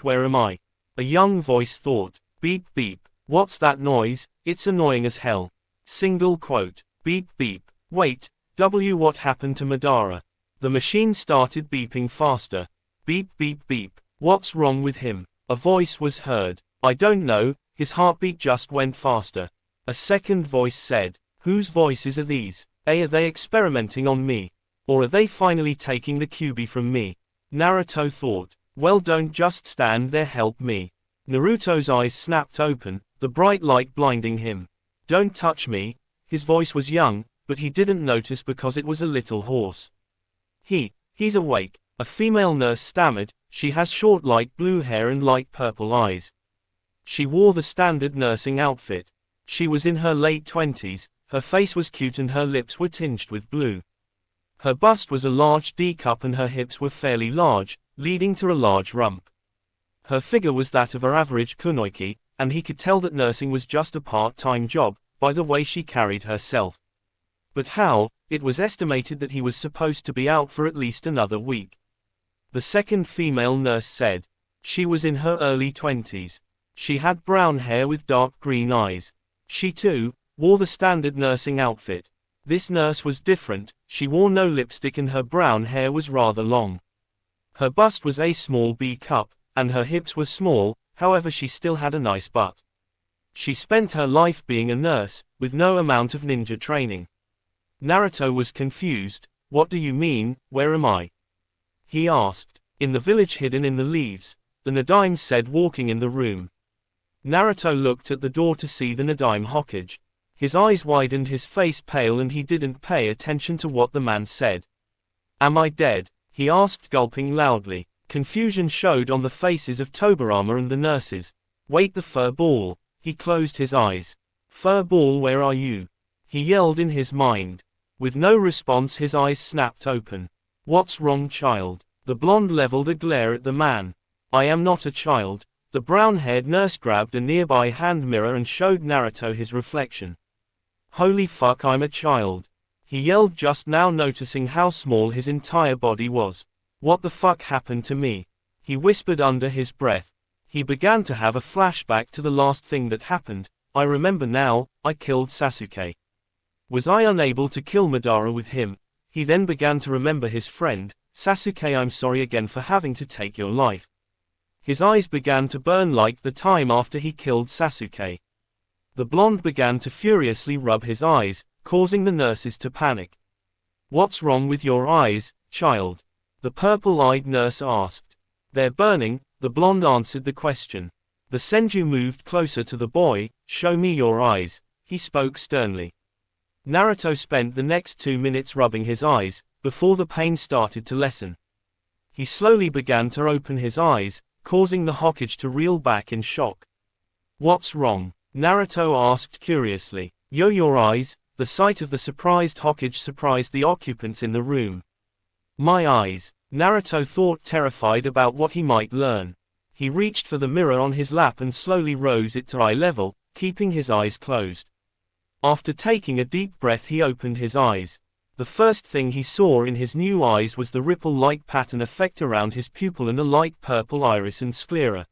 where am I? A young voice thought. Beep beep, what's that noise? It's annoying as hell. Single quote. Beep beep, wait, what happened to Madara? The machine started beeping faster. Beep beep beep, what's wrong with him? A voice was heard. I don't know, his heartbeat just went faster. A second voice said, whose voices are these? Are they experimenting on me? Or are they finally taking the Kyuubi from me? Naruto thought, well, don't just stand there, help me. Naruto's eyes snapped open, the bright light blinding him. Don't touch me. His voice was young, but he didn't notice because it was a little hoarse. He's awake, a female nurse stammered. She has short light blue hair and light purple eyes. She wore the standard nursing outfit. She was in her late 20s, her face was cute and her lips were tinged with blue. Her bust was a large D cup and her hips were fairly large, leading to a large rump. Her figure was that of her average kunoichi, and he could tell that nursing was just a part-time job, by the way she carried herself. But how? It was estimated that he was supposed to be out for at least another week. The second female nurse said. She was in her early 20s. She had brown hair with dark green eyes. She too wore the standard nursing outfit. This nurse was different, she wore no lipstick and her brown hair was rather long. Her bust was a small B cup, and her hips were small, however she still had a nice butt. She spent her life being a nurse, with no amount of ninja training. Naruto was confused. What do you mean, where am I? He asked. In the village hidden in the leaves, the Nadaime said, walking in the room. Naruto looked at the door to see the Nadaime Hokage. His eyes widened, his face pale, and he didn't pay attention to what the man said. Am I dead? He asked, gulping loudly. Confusion showed on the faces of Tobirama and the nurses. Wait, the fur ball. He closed his eyes. Fur ball, where are you? He yelled in his mind. With no response, his eyes snapped open. What's wrong, child? The blonde leveled a glare at the man. I am not a child. The brown-haired nurse grabbed a nearby hand mirror and showed Naruto his reflection. Holy fuck, I'm a child. He yelled, just now noticing how small his entire body was. What the fuck happened to me? He whispered under his breath. He began to have a flashback to the last thing that happened. I remember now, I killed Sasuke. Was I unable to kill Madara with him? He then began to remember his friend. Sasuke, I'm sorry again for having to take your life. His eyes began to burn like the time after he killed Sasuke. The blonde began to furiously rub his eyes, causing the nurses to panic. What's wrong with your eyes, child? The purple-eyed nurse asked. They're burning, the blonde answered the question. The senju moved closer to the boy. Show me your eyes, he spoke sternly. Naruto spent the next 2 minutes rubbing his eyes, before the pain started to lessen. He slowly began to open his eyes, causing the Hokage to reel back in shock. What's wrong? Naruto asked curiously. Your eyes. The sight of the surprised Hokage surprised the occupants in the room. My eyes. Naruto thought, terrified about what he might learn. He reached for the mirror on his lap and slowly rose it to eye level, keeping his eyes closed. After taking a deep breath, he opened his eyes. The first thing he saw in his new eyes was the ripple-like pattern effect around his pupil and a light purple iris and sclera.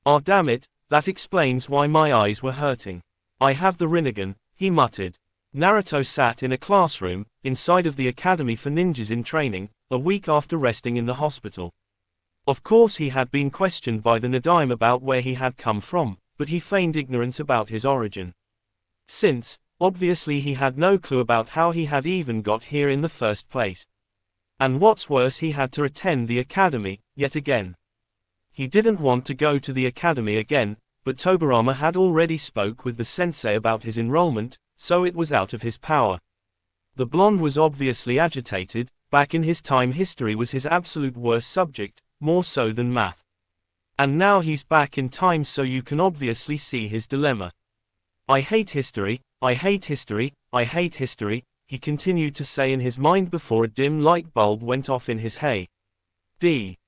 Ah, damn it, that explains why my eyes were hurting. I have the Rinnegan, he muttered. Naruto sat in a classroom, inside of the Academy for Ninjas in Training, a week after resting in the hospital. Of course he had been questioned by the Nadaime about where he had come from, but he feigned ignorance about his origin. Since, obviously he had no clue about how he had even got here in the first place. And what's worse, he had to attend the academy, yet again. He didn't want to go to the academy again, but Tobirama had already spoke with the sensei about his enrollment, so it was out of his power. The blonde was obviously agitated. Back in his time, history was his absolute worst subject, more so than math. And now he's back in time, so you can obviously see his dilemma. I hate history, I hate history, I hate history, he continued to say in his mind before a dim light bulb went off in his head.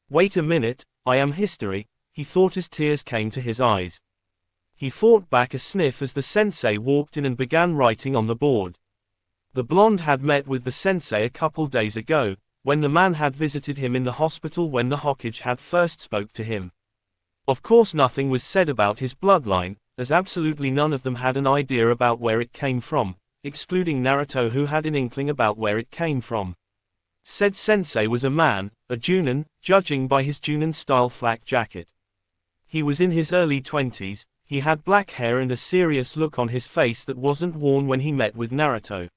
Wait a minute, I am history, he thought as tears came to his eyes. He fought back a sniff as the sensei walked in and began writing on the board. The blonde had met with the sensei a couple days ago, when the man had visited him in the hospital when the Hokage had first spoke to him. Of course nothing was said about his bloodline, as absolutely none of them had an idea about where it came from, excluding Naruto, who had an inkling about where it came from. Said sensei was a man, a Junin, judging by his Junin-style flak jacket. He was in his early 20s, he had black hair and a serious look on his face that wasn't worn when he met with Naruto.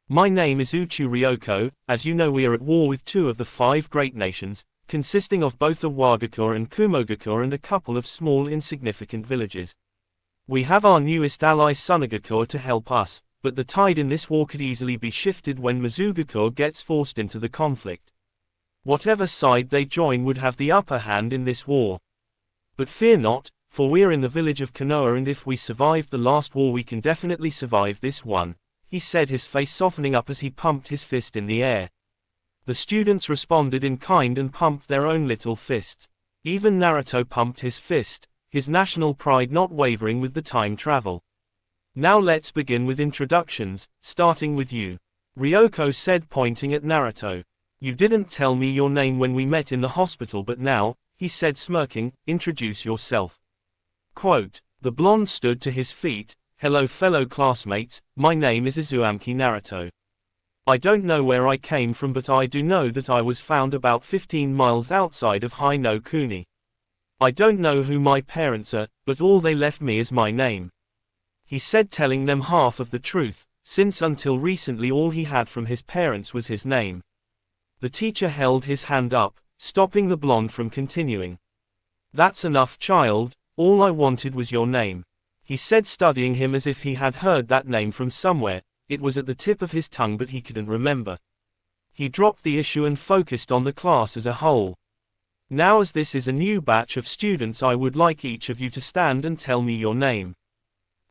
My name is Uchu Ryoko. As you know, we are at war with 2 of the 5 great nations, consisting of both the Wagakur and Kumogakur and a couple of small insignificant villages. We have our newest ally Tsunade to help us, but the tide in this war could easily be shifted when Mizugakur gets forced into the conflict. Whatever side they join would have the upper hand in this war. But fear not, for we are in the village of Konoha, and if we survived the last war we can definitely survive this one, he said, his face softening up as he pumped his fist in the air. The students responded in kind and pumped their own little fists. Even Naruto pumped his fist, his national pride not wavering with the time travel. Now let's begin with introductions, starting with you. Ryoko said, pointing at Naruto. You didn't tell me your name when we met in the hospital, but now, he said smirking, introduce yourself. Quote, the blonde stood to his feet. Hello fellow classmates, my name is Uzumaki Naruto. I don't know where I came from, but I do know that I was found about 15 miles outside of Hai no Kuni. I don't know who my parents are, but all they left me is my name. He said, telling them half of the truth, since until recently all he had from his parents was his name. The teacher held his hand up, stopping the blonde from continuing. That's enough, child, all I wanted was your name. He said, studying him as if he had heard that name from somewhere. It was at the tip of his tongue, but he couldn't remember. He dropped the issue and focused on the class as a whole. Now, as this is a new batch of students, I would like each of you to stand and tell me your name.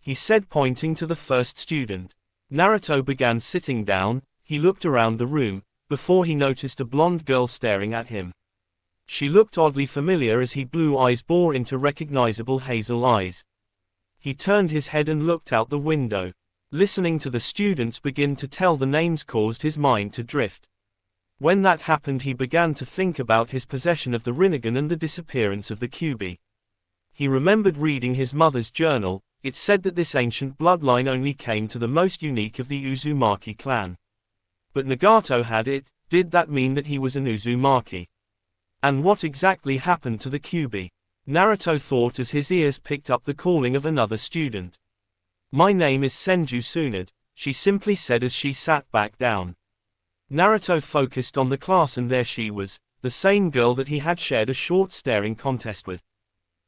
He said, pointing to the first student. Naruto began sitting down. He looked around the room, before he noticed a blonde girl staring at him. She looked oddly familiar as his blue eyes bore into recognizable hazel eyes. He turned his head and looked out the window. Listening to the students begin to tell the names caused his mind to drift. When that happened, he began to think about his possession of the Rinnegan and the disappearance of the Kyuubi. He remembered reading his mother's journal. It said that this ancient bloodline only came to the most unique of the Uzumaki clan. But Nagato had it. Did that mean that he was an Uzumaki? And what exactly happened to the Kyuubi? Naruto thought as his ears picked up the calling of another student. My name is Senju Tsunade, she simply said as she sat back down. Naruto focused on the class, and there she was, the same girl that he had shared a short staring contest with.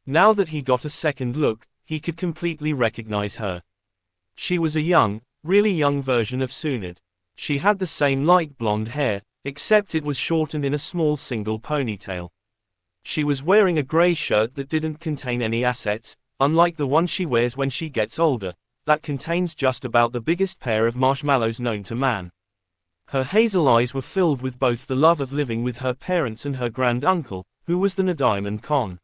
Now that he got a second look, he could completely recognize her. She was a young, really young version of Tsunade. She had the same light blonde hair, except it was shortened in a small single ponytail. She was wearing a gray shirt that didn't contain any assets, unlike the one she wears when she gets older, that contains just about the biggest pair of marshmallows known to man. Her hazel eyes were filled with both the love of living with her parents and her grand uncle, who was the Nadiamon Con.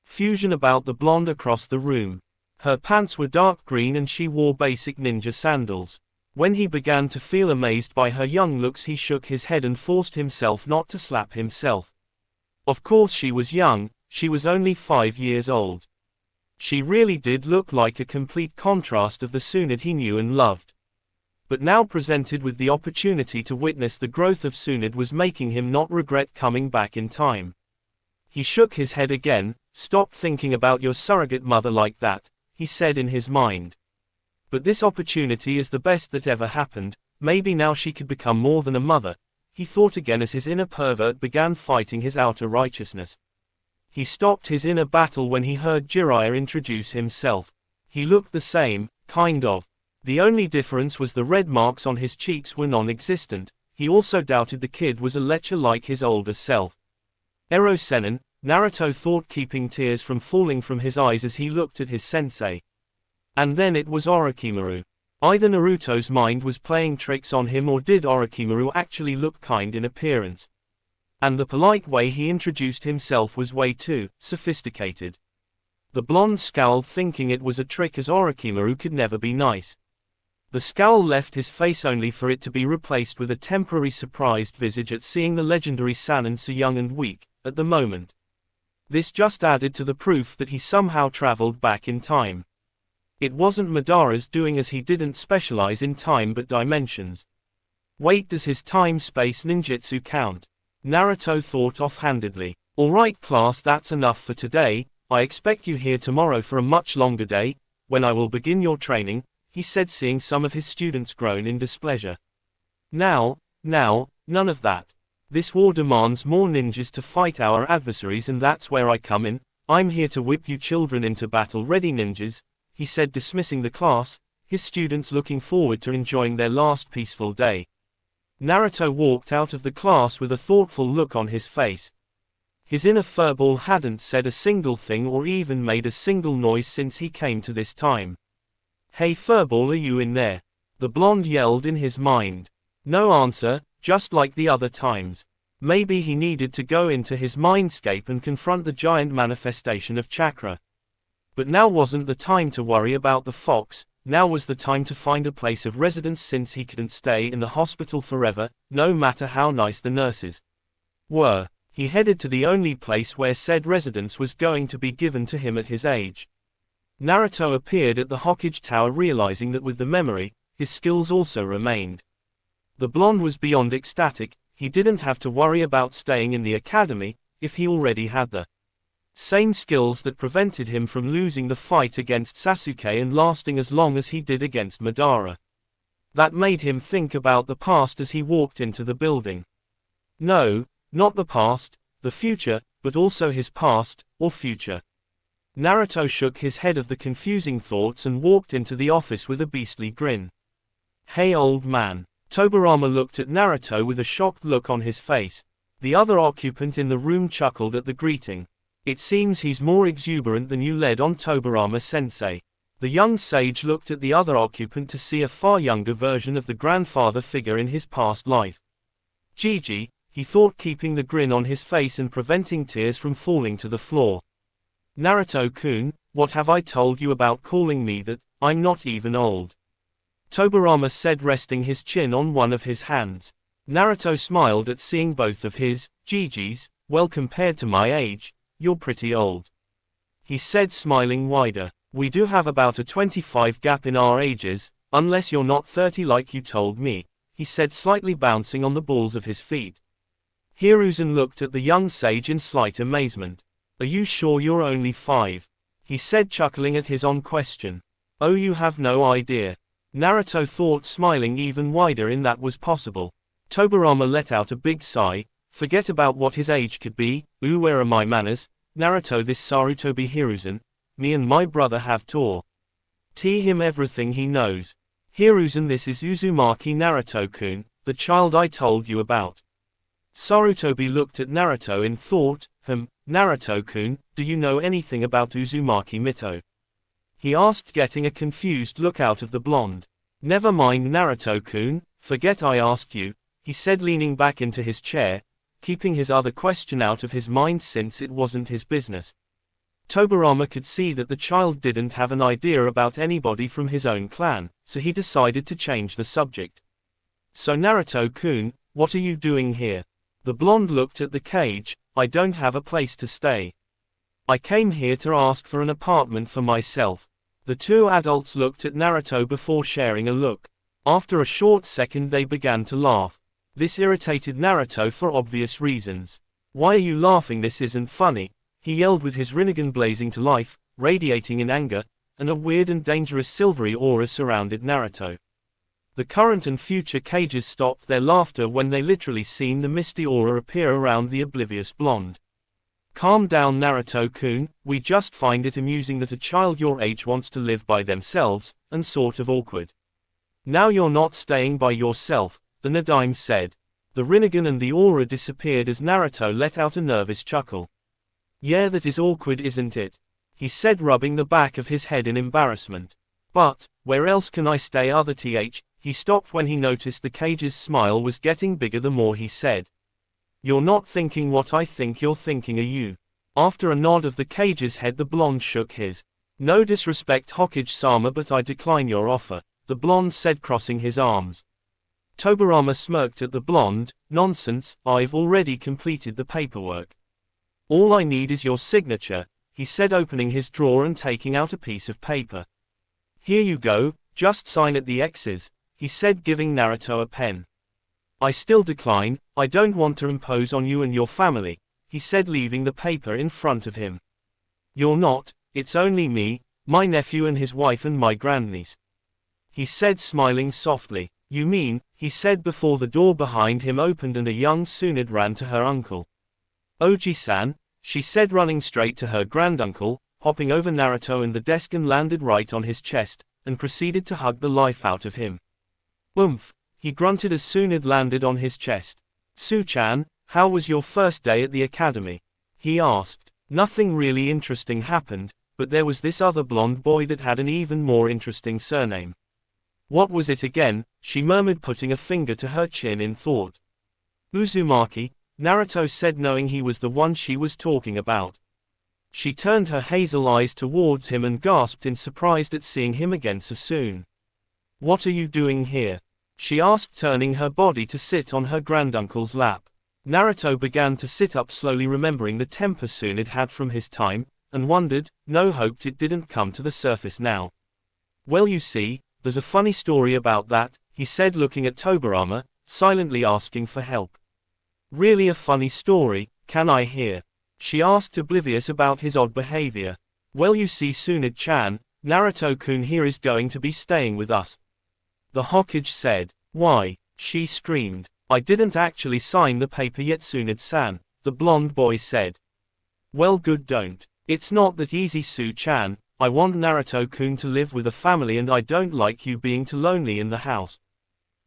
Fusion about the blonde across the room. Her pants were dark green and she wore basic ninja sandals. When he began to feel amazed by her young looks, he shook his head and forced himself not to slap himself. Of course she was young, she was only 5 years old. She really did look like a complete contrast of the Tsunade he knew and loved. But now presented with the opportunity to witness the growth of Tsunade was making him not regret coming back in time. He shook his head again. Stop thinking about your surrogate mother like that, he said in his mind. But this opportunity is the best that ever happened. Maybe now she could become more than a mother, he thought again as his inner pervert began fighting his outer righteousness. He stopped his inner battle when he heard Jiraiya introduce himself. He looked the same, kind of. The only difference was the red marks on his cheeks were non-existent. He also doubted the kid was a lecher like his older self. Ero Sennin, Naruto thought, keeping tears from falling from his eyes as he looked at his sensei. And then it was Orochimaru. Either Naruto's mind was playing tricks on him, or did Orochimaru actually look kind in appearance? And the polite way he introduced himself was way too sophisticated. The blonde scowled, thinking it was a trick, as Orochimaru could never be nice. The scowl left his face only for it to be replaced with a temporary surprised visage at seeing the legendary Sannin so young and weak, at the moment. This just added to the proof that he somehow traveled back in time. It wasn't Madara's doing, as he didn't specialize in time but dimensions. Wait, does his time-space ninjutsu count? Naruto thought offhandedly. Alright class, that's enough for today. I expect you here tomorrow for a much longer day, when I will begin your training, he said, seeing some of his students groan in displeasure. Now, none of that. This war demands more ninjas to fight our adversaries, and that's where I come in. I'm here to whip you children into battle-ready ninjas, he said, dismissing the class, his students looking forward to enjoying their last peaceful day. Naruto walked out of the class with a thoughtful look on his face. His inner furball hadn't said a single thing or even made a single noise since he came to this time. Hey furball, are you in there? The blonde yelled in his mind. No answer, just like the other times. Maybe he needed to go into his mindscape and confront the giant manifestation of chakra. But now wasn't the time to worry about the fox. Now was the time to find a place of residence since he couldn't stay in the hospital forever, no matter how nice the nurses were. He headed to the only place where said residence was going to be given to him at his age. Naruto appeared at the Hokage tower, realizing that with the memory, his skills also remained. The blonde was beyond ecstatic. He didn't have to worry about staying in the academy, if he already had the same skills that prevented him from losing the fight against Sasuke and lasting as long as he did against Madara. That made him think about the past as he walked into the building. No, not the past, the future, but also his past, or future. Naruto shook his head of the confusing thoughts and walked into the office with a beastly grin. "Hey old man." Tobirama looked at Naruto with a shocked look on his face. The other occupant in the room chuckled at the greeting. "It seems he's more exuberant than you led on, Tobirama-sensei." The young sage looked at the other occupant to see a far younger version of the grandfather figure in his past life. "Gigi," he thought, keeping the grin on his face and preventing tears from falling to the floor. "Naruto-kun, what have I told you about calling me that? I'm not even old," Tobirama said, resting his chin on one of his hands. Naruto smiled at seeing both of his Gigis. "Well, compared to my age, you're pretty old," he said, smiling wider. "We do have about a 25 gap in our ages, unless you're not 30 like you told me," he said, slightly bouncing on the balls of his feet. Hiruzen looked at the young sage in slight amazement. "Are you sure you're only 5? He said, chuckling at his own question. "Oh, you have no idea." Naruto thought, smiling even wider in that was possible. Tobirama let out a big sigh. Forget about what his age could be. "Ooh, where are my manners? Naruto, this Sarutobi Hiruzen. Me and my brother have taught him everything he knows. Hiruzen, this is Uzumaki Naruto-kun, the child I told you about." Sarutobi looked at Naruto in thought. Naruto-kun, do you know anything about Uzumaki Mito?" he asked, getting a confused look out of the blonde. "Never mind, Naruto-kun, forget I asked you," he said, leaning back into his chair, keeping his other question out of his mind since it wasn't his business. Tobirama could see that the child didn't have an idea about anybody from his own clan, so he decided to change the subject. "So Naruto-kun, what are you doing here?" The blonde looked at the cage. "I don't have a place to stay. I came here to ask for an apartment for myself." The two adults looked at Naruto before sharing a look. After a short second they began to laugh. This irritated Naruto for obvious reasons. "Why are you laughing? This isn't funny," he yelled with his Rinnegan blazing to life, radiating in anger, and a weird and dangerous silvery aura surrounded Naruto. The current and future cages stopped their laughter when they literally seen the misty aura appear around the oblivious blonde. "Calm down, Naruto-kun, we just find it amusing that a child your age wants to live by themselves, and sort of awkward. Now you're not staying by yourself," the Nadime said. The Rinnegan and the aura disappeared as Naruto let out a nervous chuckle. "Yeah, that is awkward, isn't it?" he said, rubbing the back of his head in embarrassment. "But, where else can I stay other th?" He stopped when he noticed the cage's smile was getting bigger the more he said. "You're not thinking what I think you're thinking, are you?" After a nod of the cage's head, the blonde shook his. "No disrespect, Hokage-sama, but I decline your offer," the blonde said, crossing his arms. Tobirama smirked at the blonde. "Nonsense, I've already completed the paperwork. All I need is your signature," he said, opening his drawer and taking out a piece of paper. "Here you go, just sign at the X's," he said, giving Naruto a pen. "I still decline, I don't want to impose on you and your family," he said, leaving the paper in front of him. "You're not, it's only me, my nephew and his wife and my grandniece," he said, smiling softly. "You mean," he said before the door behind him opened and a young Tsunade ran to her uncle. "Oji-san," she said, running straight to her granduncle, hopping over Naruto and the desk and landed right on his chest, and proceeded to hug the life out of him. "Oomph," he grunted as Tsunade landed on his chest. "Su-chan, how was your first day at the academy?" he asked. "Nothing really interesting happened, but there was this other blonde boy that had an even more interesting surname." "What was it again?" she murmured, putting a finger to her chin in thought. "Uzumaki," Naruto said, knowing he was the one she was talking about. She turned her hazel eyes towards him and gasped in surprise at seeing him again so soon. "What are you doing here?" she asked, turning her body to sit on her granduncle's lap. Naruto began to sit up slowly, remembering the temper Tsunade had from his time, and wondered, hoped it didn't come to the surface now. "Well, you see, there's a funny story about that," he said, looking at Tobirama, silently asking for help. "Really a funny story, can I hear?" she asked, oblivious about his odd behavior. "Well, you see, Tsunade-chan, Naruto-kun here is going to be staying with us," the Hokage said. "Why?" she screamed. "I didn't actually sign the paper yet, Tsunade-san," the blonde boy said. "Well, good, don't. It's not that easy, Tsu-chan. I want Naruto-kun to live with a family and I don't like you being too lonely in the house,"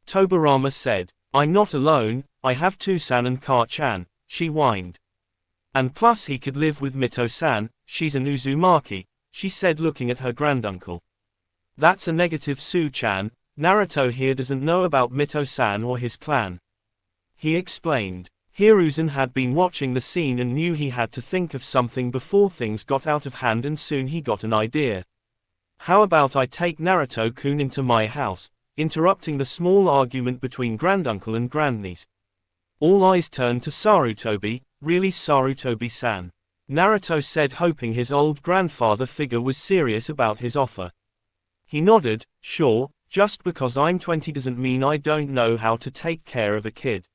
Tobirama said. "I'm not alone, I have Tsusan and Ka-chan," she whined. "And plus he could live with Mito-san, she's an Uzumaki," she said, looking at her granduncle. "That's a negative, Tsu-chan. Naruto here doesn't know about Mito-san or his clan," he explained. Hiruzen had been watching the scene and knew he had to think of something before things got out of hand, and soon he got an idea. "How about I take Naruto-kun into my house?" interrupting the small argument between granduncle and grandniece. All eyes turned to Sarutobi. "Really, Sarutobi-san?" Naruto said, hoping his old grandfather figure was serious about his offer. He nodded. "Sure, just because I'm 20 doesn't mean I don't know how to take care of a kid.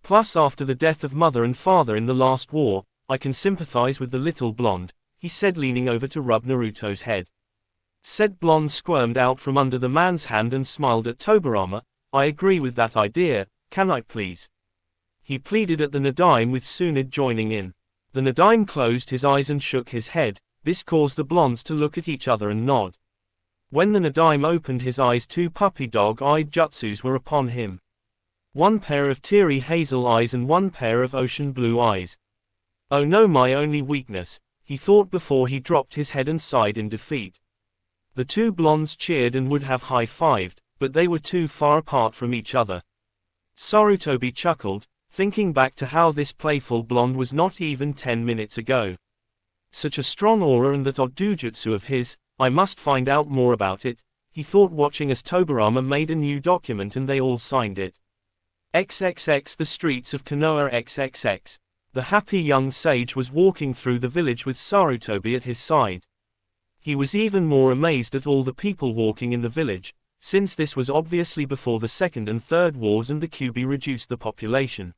Plus, after the death of mother and father in the last war, I can sympathize with the little blonde," he said, leaning over to rub Naruto's head. Said blonde squirmed out from under the man's hand and smiled at Tobirama. "I agree with that idea, can I please?" he pleaded at the Nadaime, with Tsunade joining in. The Nadaime closed his eyes and shook his head. This caused the blondes to look at each other and nod. When the Nadaime opened his eyes, two puppy dog-eyed jutsus were upon him. One pair of teary hazel eyes and one pair of ocean blue eyes. "Oh no, my only weakness," he thought before he dropped his head and sighed in defeat. The two blondes cheered and would have high-fived, but they were too far apart from each other. Sarutobi chuckled, thinking back to how this playful blonde was not even 10 minutes ago. Such a strong aura, and that odd dojutsu of his. "I must find out more about it," he thought, watching as Tobirama made a new document and they all signed it. XXX The streets of Konoha XXX. The happy young sage was walking through the village with Sarutobi at his side. He was even more amazed at all the people walking in the village, since this was obviously before the Second and Third Wars and the Kyuubi reduced the population.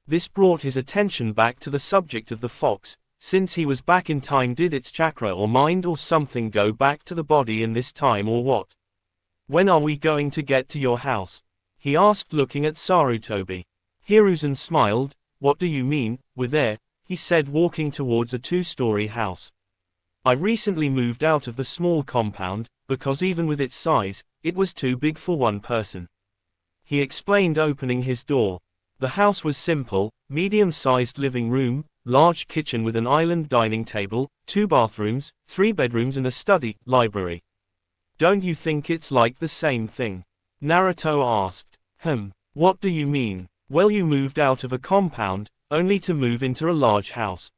This brought his attention back to the subject of the fox. Since he was back in time, did its chakra or mind or something go back to the body in this time, or what? "When are we going to get to your house?" he asked, looking at Sarutobi. Hiruzen smiled. "What do you mean, we're there?" he said, walking towards a two-story house. "I recently moved out of the small compound, because even with its size, it was too big for one person," he explained, opening his door. The house was simple: medium-sized living room, large kitchen with an island dining table, 2 bathrooms, 3 bedrooms and a study, library. "Don't you think it's like the same thing?" Naruto asked. What do you mean?" "Well, you moved out of a compound, only to move into a large house.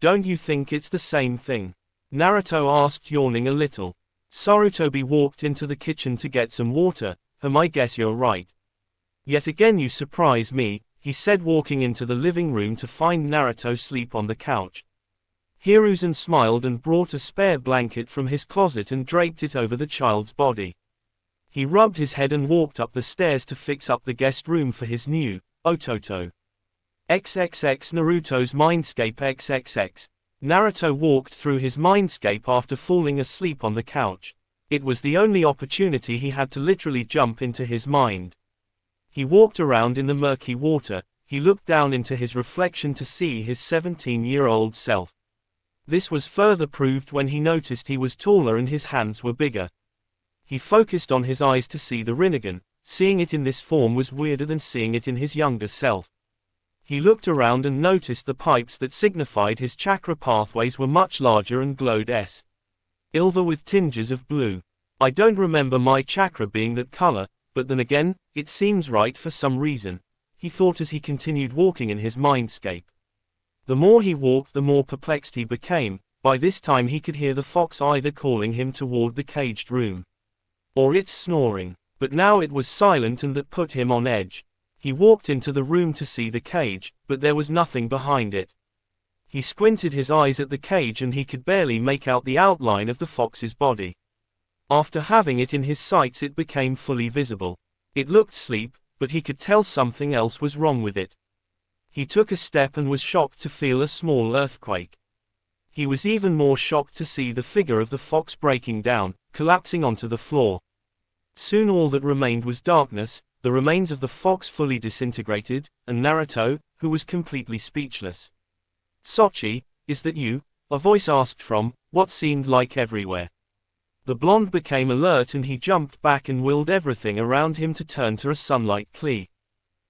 Don't you think it's the same thing?" Naruto asked, yawning a little. Sarutobi walked into the kitchen to get some water. "I guess you're right. Yet again you surprise me," he said, walking into the living room to find Naruto asleep on the couch. Hiruzen smiled and brought a spare blanket from his closet and draped it over the child's body. He rubbed his head and walked up the stairs to fix up the guest room for his new Ototo. XXX Naruto's Mindscape XXX. Naruto walked through his mindscape after falling asleep on the couch. It was the only opportunity he had to literally jump into his mind. He walked around in the murky water. He looked down into his reflection to see his 17-year-old self. This was further proved when he noticed he was taller and his hands were bigger. He focused on his eyes to see the Rinnegan. Seeing it in this form was weirder than seeing it in his younger self. He looked around and noticed the pipes that signified his chakra pathways were much larger and glowed silver with tinges of blue. "I don't remember my chakra being that color, but then again, it seems right for some reason," he thought as he continued walking in his mindscape. The more he walked, the more perplexed he became. By this time he could hear the fox either calling him toward the caged room, or its snoring. But now it was silent, and that put him on edge. He walked into the room to see the cage, but there was nothing behind it. He squinted his eyes at the cage and he could barely make out the outline of the fox's body. After having it in his sights, it became fully visible. It looked asleep, but he could tell something else was wrong with it. He took a step and was shocked to feel a small earthquake. He was even more shocked to see the figure of the fox breaking down, collapsing onto the floor. Soon all that remained was darkness, the remains of the fox fully disintegrated, and Naruto, who was completely speechless. "Sochi, is that you?" a voice asked from what seemed like everywhere. The blonde became alert and he jumped back and willed everything around him to turn to a sunlight clear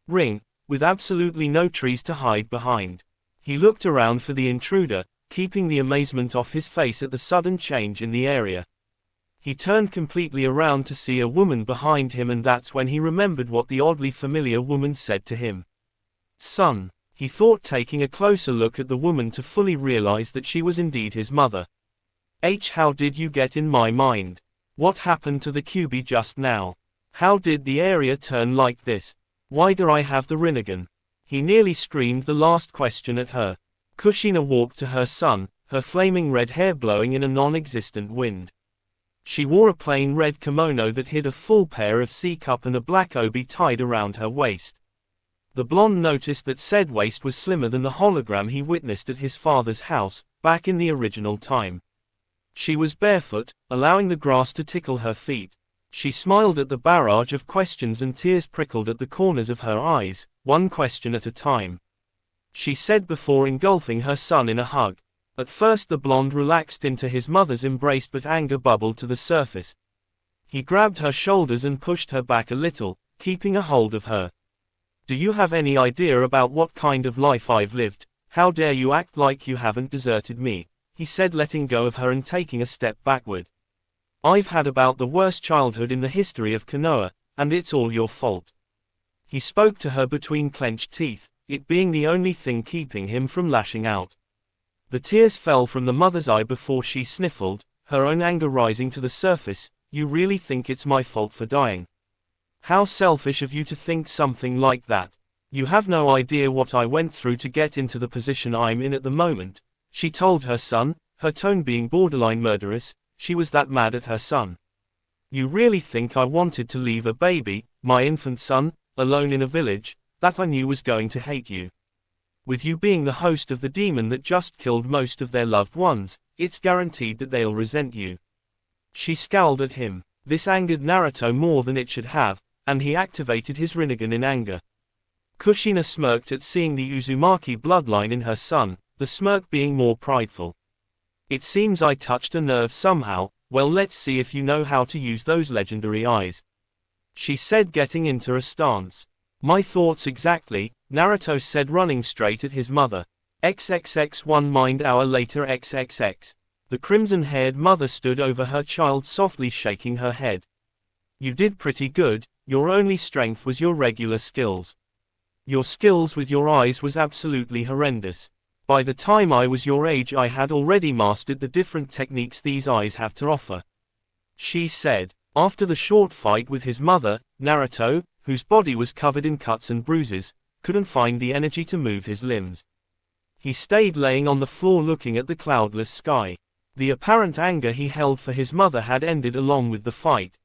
ring, with absolutely no trees to hide behind. He looked around for the intruder, keeping the amazement off his face at the sudden change in the area. He turned completely around to see a woman behind him, and that's when he remembered what the oddly familiar woman said to him. "Son," he thought, taking a closer look at the woman to fully realize that she was indeed his mother. How did you get in my mind? What happened to the QB just now? How did the area turn like this? Why do I have the Rinnegan?" He nearly screamed the last question at her. Kushina walked to her son, her flaming red hair blowing in a non-existent wind. She wore a plain red kimono that hid a full pair of C-cup and a black obi tied around her waist. The blonde noticed that said waist was slimmer than the hologram he witnessed at his father's house, back in the original time. She was barefoot, allowing the grass to tickle her feet. She smiled at the barrage of questions and tears prickled at the corners of her eyes, one question at a time. She said before engulfing her son in a hug. At first the blonde relaxed into his mother's embrace, but anger bubbled to the surface. He grabbed her shoulders and pushed her back a little, keeping a hold of her. "Do you have any idea about what kind of life I've lived? How dare you act like you haven't deserted me?" he said, letting go of her and taking a step backward. "I've had about the worst childhood in the history of Konoha, and it's all your fault." He spoke to her between clenched teeth, it being the only thing keeping him from lashing out. The tears fell from the mother's eye before she sniffled, her own anger rising to the surface. "You really think it's my fault for dying? How selfish of you to think something like that. You have no idea what I went through to get into the position I'm in at the moment," she told her son, her tone being borderline murderous. She was that mad at her son. "You really think I wanted to leave a baby, my infant son, alone in a village, that I knew was going to hate you? With you being the host of the demon that just killed most of their loved ones, it's guaranteed that they'll resent you." She scowled at him. This angered Naruto more than it should have, and he activated his Rinnegan in anger. Kushina smirked at seeing the Uzumaki bloodline in her son, the smirk being more prideful. "It seems I touched a nerve somehow. Well, let's see if you know how to use those legendary eyes," she said, getting into a stance. "My thoughts exactly," Naruto said, running straight at his mother. XXX 1 mind hour later XXX. The crimson-haired mother stood over her child, softly shaking her head. "You did pretty good. Your only strength was your regular skills. Your skills with your eyes was absolutely horrendous. By the time I was your age, I had already mastered the different techniques these eyes have to offer," she said. After the short fight with his mother, Naruto, whose body was covered in cuts and bruises, couldn't find the energy to move his limbs. He stayed laying on the floor looking at the cloudless sky. The apparent anger he held for his mother had ended along with the fight.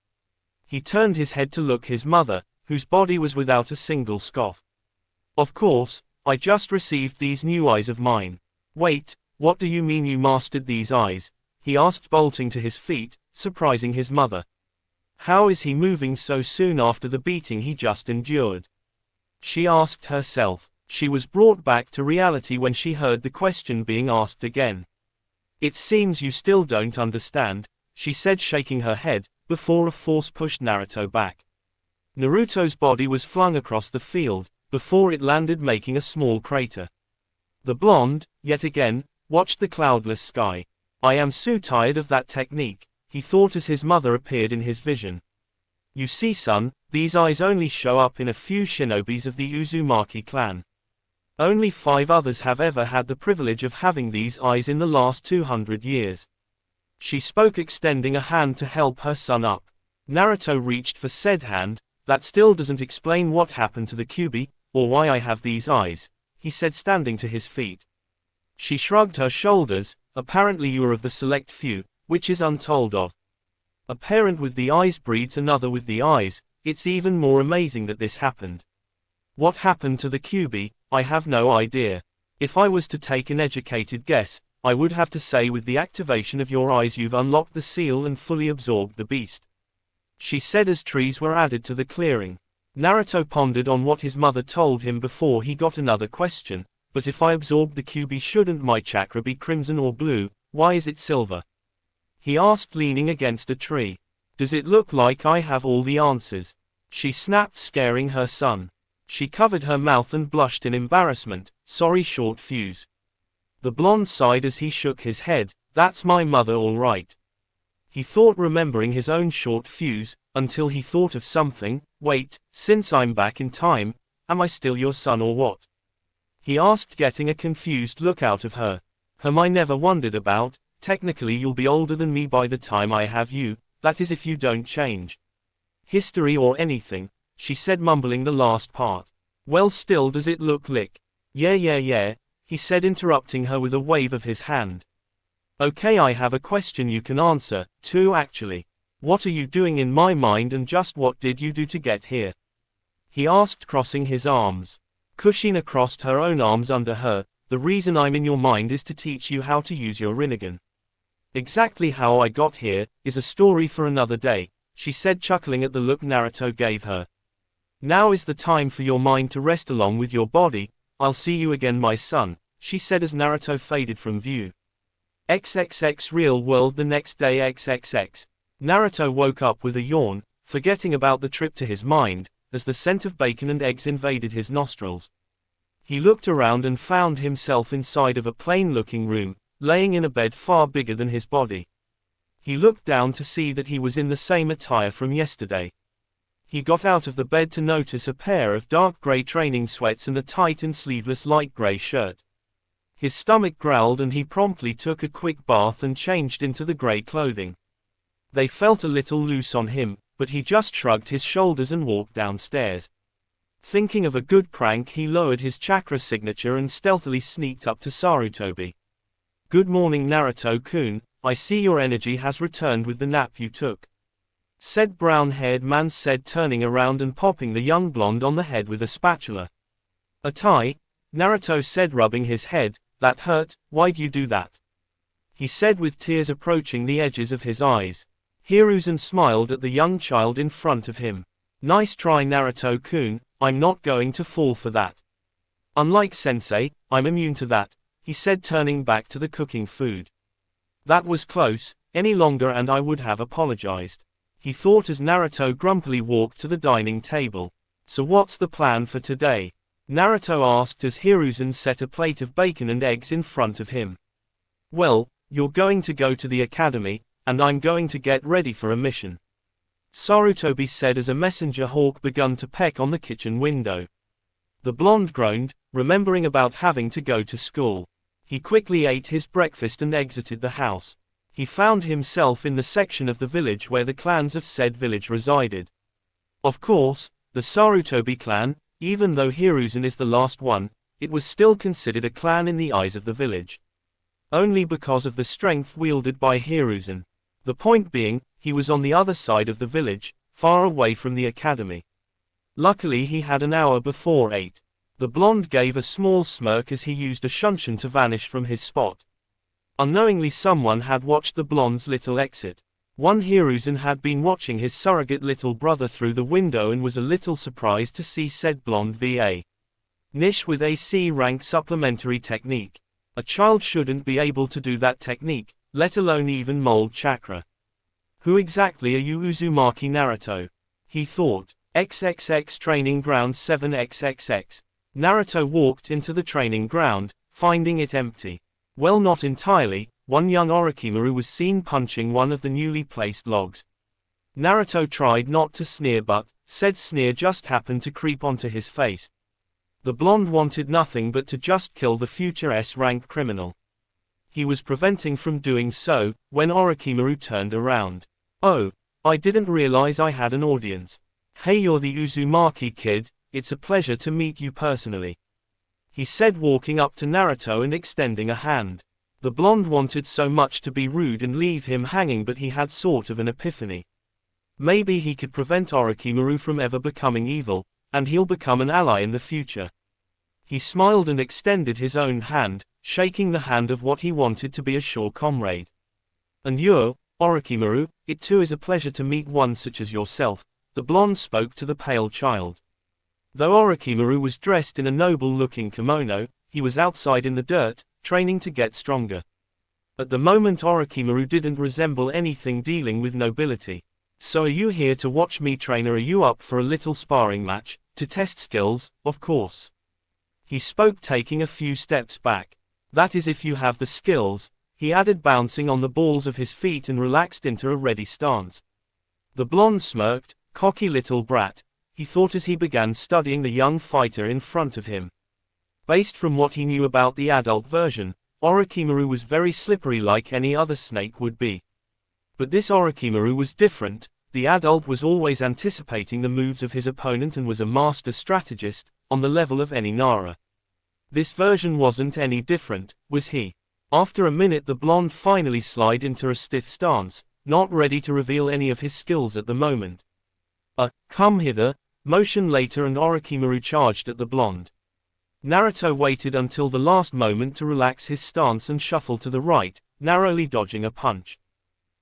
He turned his head to look his mother, whose body was without a single scoff. "Of course, I just received these new eyes of mine." "Wait, what do you mean you mastered these eyes?" he asked, bolting to his feet, surprising his mother. How is he moving so soon after the beating he just endured? She asked herself. She was brought back to reality when she heard the question being asked again. "It seems you still don't understand," she said, shaking her head, before a force pushed Naruto back. Naruto's body was flung across the field, before it landed making a small crater. The blonde, yet again, watched the cloudless sky. "I am so tired of that technique," he thought as his mother appeared in his vision. "You see, son, these eyes only show up in a few shinobis of the Uzumaki clan. Only 5 others have ever had the privilege of having these eyes in the last 200 years. She spoke, extending a hand to help her son up. Naruto reached for said hand. That still doesn't explain what happened to the Kyuubi, or why I have these eyes, he said, standing to his feet. She shrugged her shoulders. Apparently you're of the select few, which is untold of. A parent with the eyes breeds another with the eyes. It's even more amazing that this happened. What happened to the Kyuubi, I have no idea. If I was to take an educated guess, I would have to say with the activation of your eyes you've unlocked the seal and fully absorbed the beast, she said as trees were added to the clearing. Naruto pondered on what his mother told him before he got another question. But if I absorbed the Kyuubi, shouldn't my chakra be crimson or blue? Why is it silver? He asked, leaning against a tree. Does it look like I have all the answers? She snapped, scaring her son. She covered her mouth and blushed in embarrassment. Sorry, short fuse. The blonde sighed as he shook his head. That's my mother, all right. He thought, remembering his own short fuse, until he thought of something. Wait, since I'm back in time, am I still your son or what? He asked, getting a confused look out of her. I never wondered about. Technically you'll be older than me by the time I have you, that is if you don't change history or anything, she said, mumbling the last part. Well, still does it look like? Yeah, he said, interrupting her with a wave of his hand. Okay, I have a question you can answer, too actually. What are you doing in my mind, and just what did you do to get here? He asked, crossing his arms. Kushina crossed her own arms under her. The reason I'm in your mind is to teach you how to use your Rinnegan. Exactly how I got here is a story for another day, she said, chuckling at the look Naruto gave her. Now is the time for your mind to rest along with your body. I'll see you again, my son, she said as Naruto faded from view. XXX real world the next day. XXX. Naruto woke up with a yawn, forgetting about the trip to his mind, as the scent of bacon and eggs invaded his nostrils. He looked around and found himself inside of a plain-looking room, laying in a bed far bigger than his body. He looked down to see that he was in the same attire from yesterday. He got out of the bed to notice a pair of dark gray training sweats and a tight and sleeveless light gray shirt. His stomach growled and he promptly took a quick bath and changed into the gray clothing. They felt a little loose on him, but he just shrugged his shoulders and walked downstairs. Thinking of a good prank, he lowered his chakra signature and stealthily sneaked up to Sarutobi. Good morning, Naruto-kun, I see your energy has returned with the nap you took, said brown-haired man, said, turning around and popping the young blonde on the head with a spatula. A tie? Naruto said, rubbing his head. That hurt. Why'd you do that? He said, with tears approaching the edges of his eyes. Hiruzen smiled at the young child in front of him. Nice try, Naruto-kun, I'm not going to fall for that. Unlike sensei, I'm immune to that, he said, turning back to the cooking food. That was close. Any longer and I would have apologized, he thought as Naruto grumpily walked to the dining table. So what's the plan for today? Naruto asked as Hiruzen set a plate of bacon and eggs in front of him. Well, you're going to go to the academy, and I'm going to get ready for a mission, Sarutobi said as a messenger hawk began to peck on the kitchen window. The blonde groaned, remembering about having to go to school. He quickly ate his breakfast and exited the house. He found himself in the section of the village where the clans of said village resided. Of course, the Sarutobi clan. Even though Hiruzen is the last one, it was still considered a clan in the eyes of the village. Only because of the strength wielded by Hiruzen. The point being, he was on the other side of the village, far away from the academy. Luckily he had an hour before 8. The blonde gave a small smirk as he used a shunshin to vanish from his spot. Unknowingly someone had watched the blonde's little exit. One Hiruzen had been watching his surrogate little brother through the window and was a little surprised to see said blonde VA niche with a C-rank supplementary technique. A child shouldn't be able to do that technique, let alone even mold chakra. Who exactly are you, Uzumaki Naruto? He thought. XXX Training Ground 7XXX. Naruto walked into the training ground, finding it empty. Well, not entirely. One young Orochimaru was seen punching one of the newly placed logs. Naruto tried not to sneer, but said sneer just happened to creep onto his face. The blonde wanted nothing but to just kill the future S-rank criminal. He was preventing from doing so, when Orochimaru turned around. "Oh, I didn't realize I had an audience. Hey, you're the Uzumaki kid, it's a pleasure to meet you personally," he said, walking up to Naruto and extending a hand. The blonde wanted so much to be rude and leave him hanging, but he had sort of an epiphany. Maybe he could prevent Orochimaru from ever becoming evil, and he'll become an ally in the future. He smiled and extended his own hand, shaking the hand of what he wanted to be a sure comrade. "And you, Orochimaru, it too is a pleasure to meet one such as yourself," the blonde spoke to the pale child. Though Orochimaru was dressed in a noble-looking kimono, he was outside in the dirt, training to get stronger. At the moment Orochimaru didn't resemble anything dealing with nobility. "So are you here to watch me train, or are you up for a little sparring match, to test skills?" "Of course," he spoke, taking a few steps back. "That is if you have the skills," he added, bouncing on the balls of his feet and relaxed into a ready stance. The blonde smirked. "Cocky little brat," he thought as he began studying the young fighter in front of him. Based from what he knew about the adult version, Orochimaru was very slippery like any other snake would be. But this Orochimaru was different. The adult was always anticipating the moves of his opponent and was a master strategist, on the level of any Nara. This version wasn't any different, was he? After a minute the blonde finally slid into a stiff stance, not ready to reveal any of his skills at the moment. Come hither," motion later, and Orochimaru charged at the blonde. Naruto waited until the last moment to relax his stance and shuffle to the right, narrowly dodging a punch.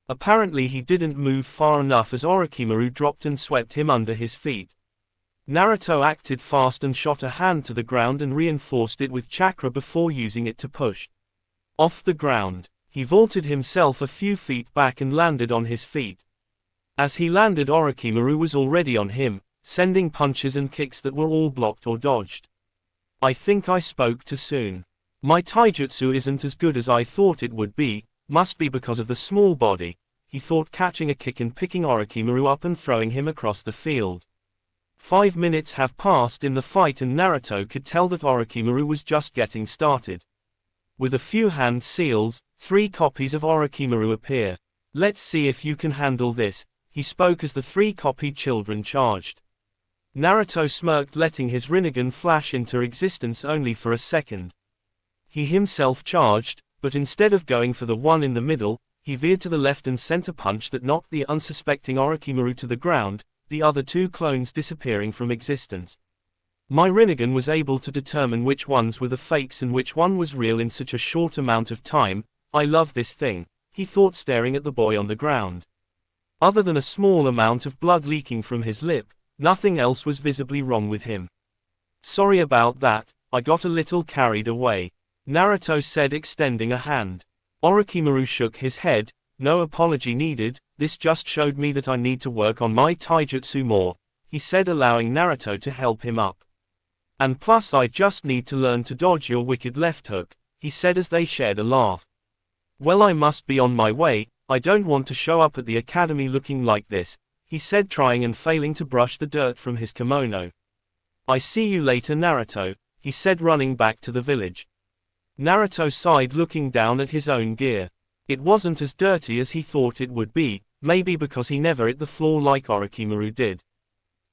Apparently he didn't move far enough as Orochimaru dropped and swept him under his feet. Naruto acted fast and shot a hand to the ground and reinforced it with chakra before using it to push off the ground. He vaulted himself a few feet back and landed on his feet. As he landed, Orochimaru was already on him, sending punches and kicks that were all blocked or dodged. "I think I spoke too soon. My taijutsu isn't as good as I thought it would be, must be because of the small body," he thought, catching a kick and picking Orochimaru up and throwing him across the field. 5 minutes have passed in the fight and Naruto could tell that Orochimaru was just getting started. With a few hand seals, 3 copies of Orochimaru appear. "Let's see if you can handle this," he spoke as the 3 copied children charged. Naruto smirked, letting his Rinnegan flash into existence only for a second. He himself charged, but instead of going for the one in the middle, he veered to the left and sent a punch that knocked the unsuspecting Orochimaru to the ground, the other 2 clones disappearing from existence. My Rinnegan was able to determine which ones were the fakes and which one was real in such a short amount of time. "I love this thing," he thought, staring at the boy on the ground. Other than a small amount of blood leaking from his lip, nothing else was visibly wrong with him. "Sorry about that, I got a little carried away," Naruto said, extending a hand. Orochimaru shook his head. "No apology needed, this just showed me that I need to work on my taijutsu more," he said, allowing Naruto to help him up. "And plus I just need to learn to dodge your wicked left hook," he said as they shared a laugh. "Well, I must be on my way, I don't want to show up at the academy looking like this," he said, trying and failing to brush the dirt from his kimono. "I see you later, Naruto," he said, running back to the village. Naruto sighed, looking down at his own gear. It wasn't as dirty as he thought it would be, maybe because he never hit the floor like Orochimaru did.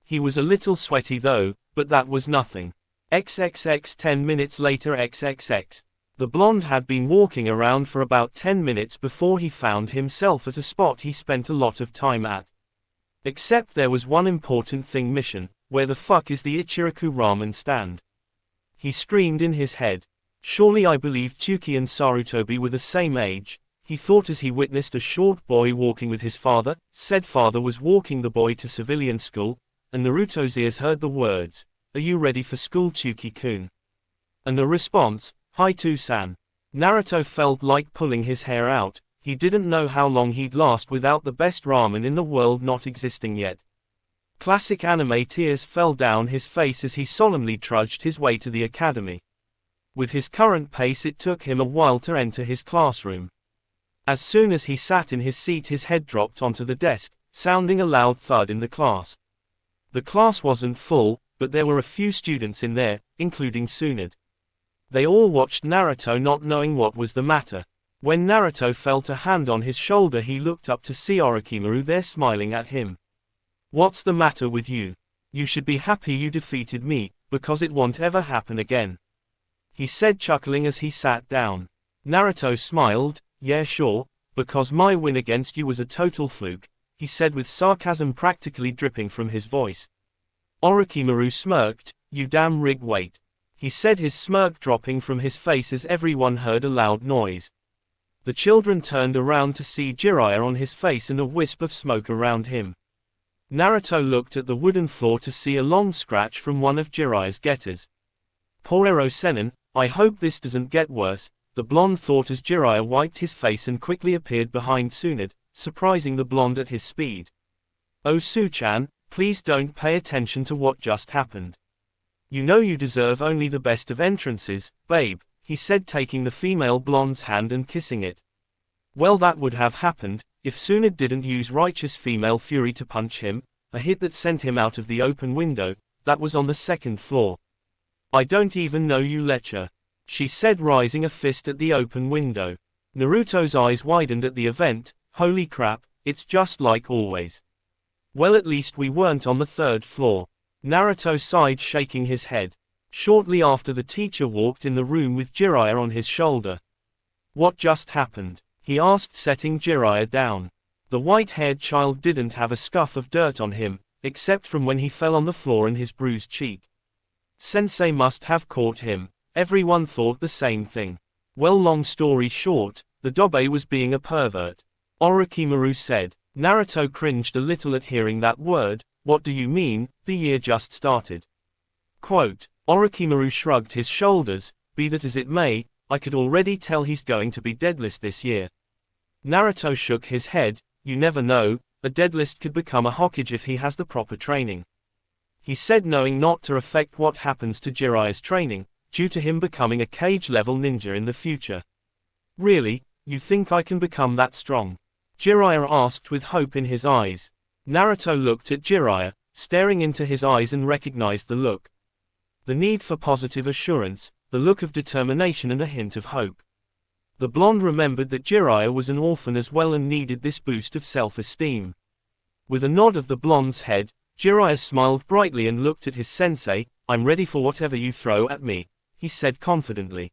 He was a little sweaty though, but that was nothing. XXX 10 minutes later XXX. The blonde had been walking around for about 10 minutes before he found himself at a spot he spent a lot of time at. Except there was one important thing missing. Where the fuck is the Ichiraku ramen stand? He screamed in his head. Surely I believed Tsuki and Sarutobi were the same age, he thought as he witnessed a short boy walking with his father. Said father was walking the boy to civilian school, and Naruto's ears heard the words, "Are you ready for school, Tsuki-kun?" And a response, "Hi to-san." Naruto felt like pulling his hair out. He didn't know how long he'd last without the best ramen in the world not existing yet. Classic anime tears fell down his face as he solemnly trudged his way to the academy. With his current pace it took him a while to enter his classroom. As soon as he sat in his seat his head dropped onto the desk, sounding a loud thud in the class. The class wasn't full, but there were a few students in there, including Tsunade. They all watched Naruto not knowing what was the matter. When Naruto felt a hand on his shoulder, he looked up to see Orochimaru there smiling at him. "What's the matter with you? You should be happy you defeated me, because it won't ever happen again," he said, chuckling as he sat down. Naruto smiled. "Yeah, sure, because my win against you was a total fluke," he said with sarcasm practically dripping from his voice. Orochimaru smirked. "You damn rig wait," he said, his smirk dropping from his face as everyone heard a loud noise. The children turned around to see Jiraiya on his face and a wisp of smoke around him. Naruto looked at the wooden floor to see a long scratch from one of Jiraiya's getters. "Porero Sennin, I hope this doesn't get worse," the blonde thought as Jiraiya wiped his face and quickly appeared behind Tsunade, surprising the blonde at his speed. "Oh Su-chan, please don't pay attention to what just happened. You know you deserve only the best of entrances, babe," he said, taking the female blonde's hand and kissing it. Well, that would have happened if Tsunade didn't use righteous female fury to punch him, a hit that sent him out of the open window that was on the second floor. "I don't even know you, Lecher," she said, rising a fist at the open window. Naruto's eyes widened at the event. "Holy crap, it's just like always. Well, at least we weren't on the third floor." Naruto sighed, shaking his head. Shortly after, the teacher walked in the room with Jiraiya on his shoulder. "What just happened?" he asked, setting Jiraiya down. The white-haired child didn't have a scuff of dirt on him, except from when he fell on the floor and his bruised cheek. Sensei must have caught him. Everyone thought the same thing. "Well, long story short, the Dobe was being a pervert," Orochimaru said. Naruto cringed a little at hearing that word. "What do you mean? The year just started." Quote, Orochimaru shrugged his shoulders. "Be that as it may, I could already tell he's going to be deadlist this year." Naruto shook his head. "You never know, a deadlist could become a Hokage if he has the proper training," he said, knowing not to affect what happens to Jiraiya's training, due to him becoming a cage-level ninja in the future. "Really, you think I can become that strong?" Jiraiya asked with hope in his eyes. Naruto looked at Jiraiya, staring into his eyes, and recognized the look. The need for positive assurance, the look of determination and a hint of hope. The blonde remembered that Jiraiya was an orphan as well and needed this boost of self-esteem. With a nod of the blonde's head, Jiraiya smiled brightly and looked at his sensei. "I'm ready for whatever you throw at me," he said confidently.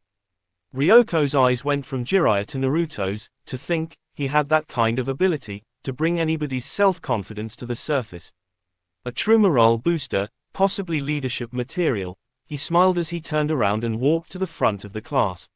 Ryoko's eyes went from Jiraiya to Naruto's. To think he had that kind of ability to bring anybody's self-confidence to the surface. A true morale booster, possibly leadership material. He smiled as he turned around and walked to the front of the class.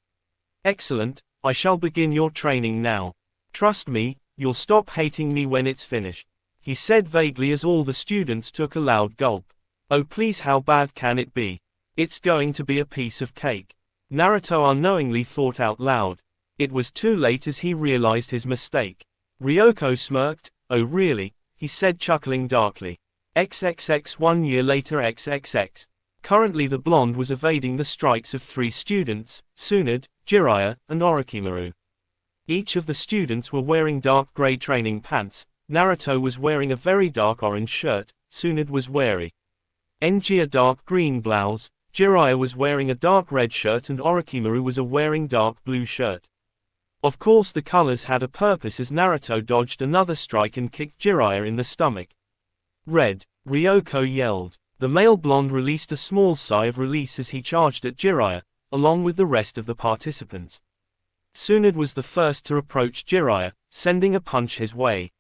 "Excellent, I shall begin your training now. Trust me, you'll stop hating me when it's finished," he said vaguely as all the students took a loud gulp. "Oh please, how bad can it be? It's going to be a piece of cake," Naruto unknowingly thought out loud. It was too late as he realized his mistake. Ryoko smirked. "Oh really?" he said, chuckling darkly. XXX 1 year later XXX. Currently the blonde was evading the strikes of 3 students, Tsunade, Jiraiya, and Orochimaru. Each of the students were wearing dark gray training pants. Naruto was wearing a very dark orange shirt, Tsunade was wearing a dark green blouse, Jiraiya was wearing a dark red shirt, and Orochimaru was wearing dark blue shirt. Of course the colors had a purpose as Naruto dodged another strike and kicked Jiraiya in the stomach. "Red!" Ryoko yelled. The male blonde released a small sigh of release as he charged at Jiraiya, along with the rest of the participants. Tsunade was the first to approach Jiraiya, sending a punch his way.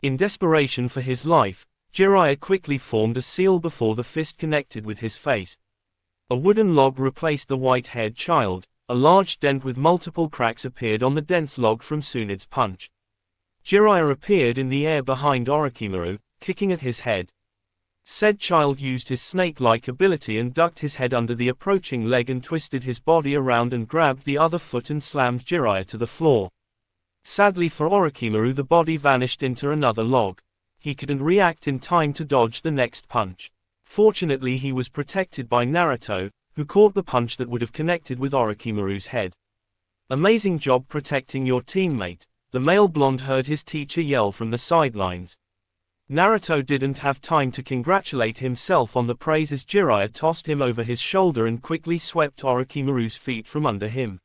In desperation for his life, Jiraiya quickly formed a seal before the fist connected with his face. A wooden log replaced the white-haired child. A large dent with multiple cracks appeared on the dense log from Tsunade's punch. Jiraiya appeared in the air behind Orochimaru, kicking at his head. Said child used his snake-like ability and ducked his head under the approaching leg and twisted his body around and grabbed the other foot and slammed Jiraiya to the floor. Sadly for Orochimaru, the body vanished into another log. He couldn't react in time to dodge the next punch. Fortunately he was protected by Naruto, who caught the punch that would have connected with Orochimaru's head. "Amazing job protecting your teammate," the male blonde heard his teacher yell from the sidelines. Naruto didn't have time to congratulate himself on the praise as Jiraiya tossed him over his shoulder and quickly swept Orochimaru's feet from under him.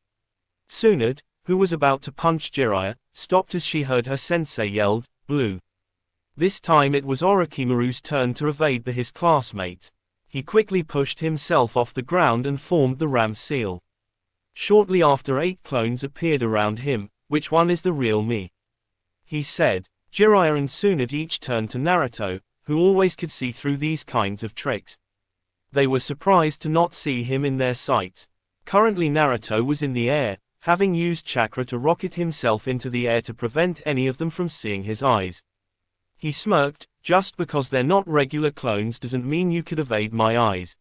Tsunade, who was about to punch Jiraiya, stopped as she heard her sensei yelled, "Blue." This time it was Orochimaru's turn to evade his classmates. He quickly pushed himself off the ground and formed the ram seal. Shortly after 8 clones appeared around him. "Which one is the real me?" he said. Jiraiya and Tsunade each turned to Naruto, who always could see through these kinds of tricks. They were surprised to not see him in their sights. Currently Naruto was in the air, having used chakra to rocket himself into the air to prevent any of them from seeing his eyes. He smirked, "Just because they're not regular clones doesn't mean you could evade my eyes,"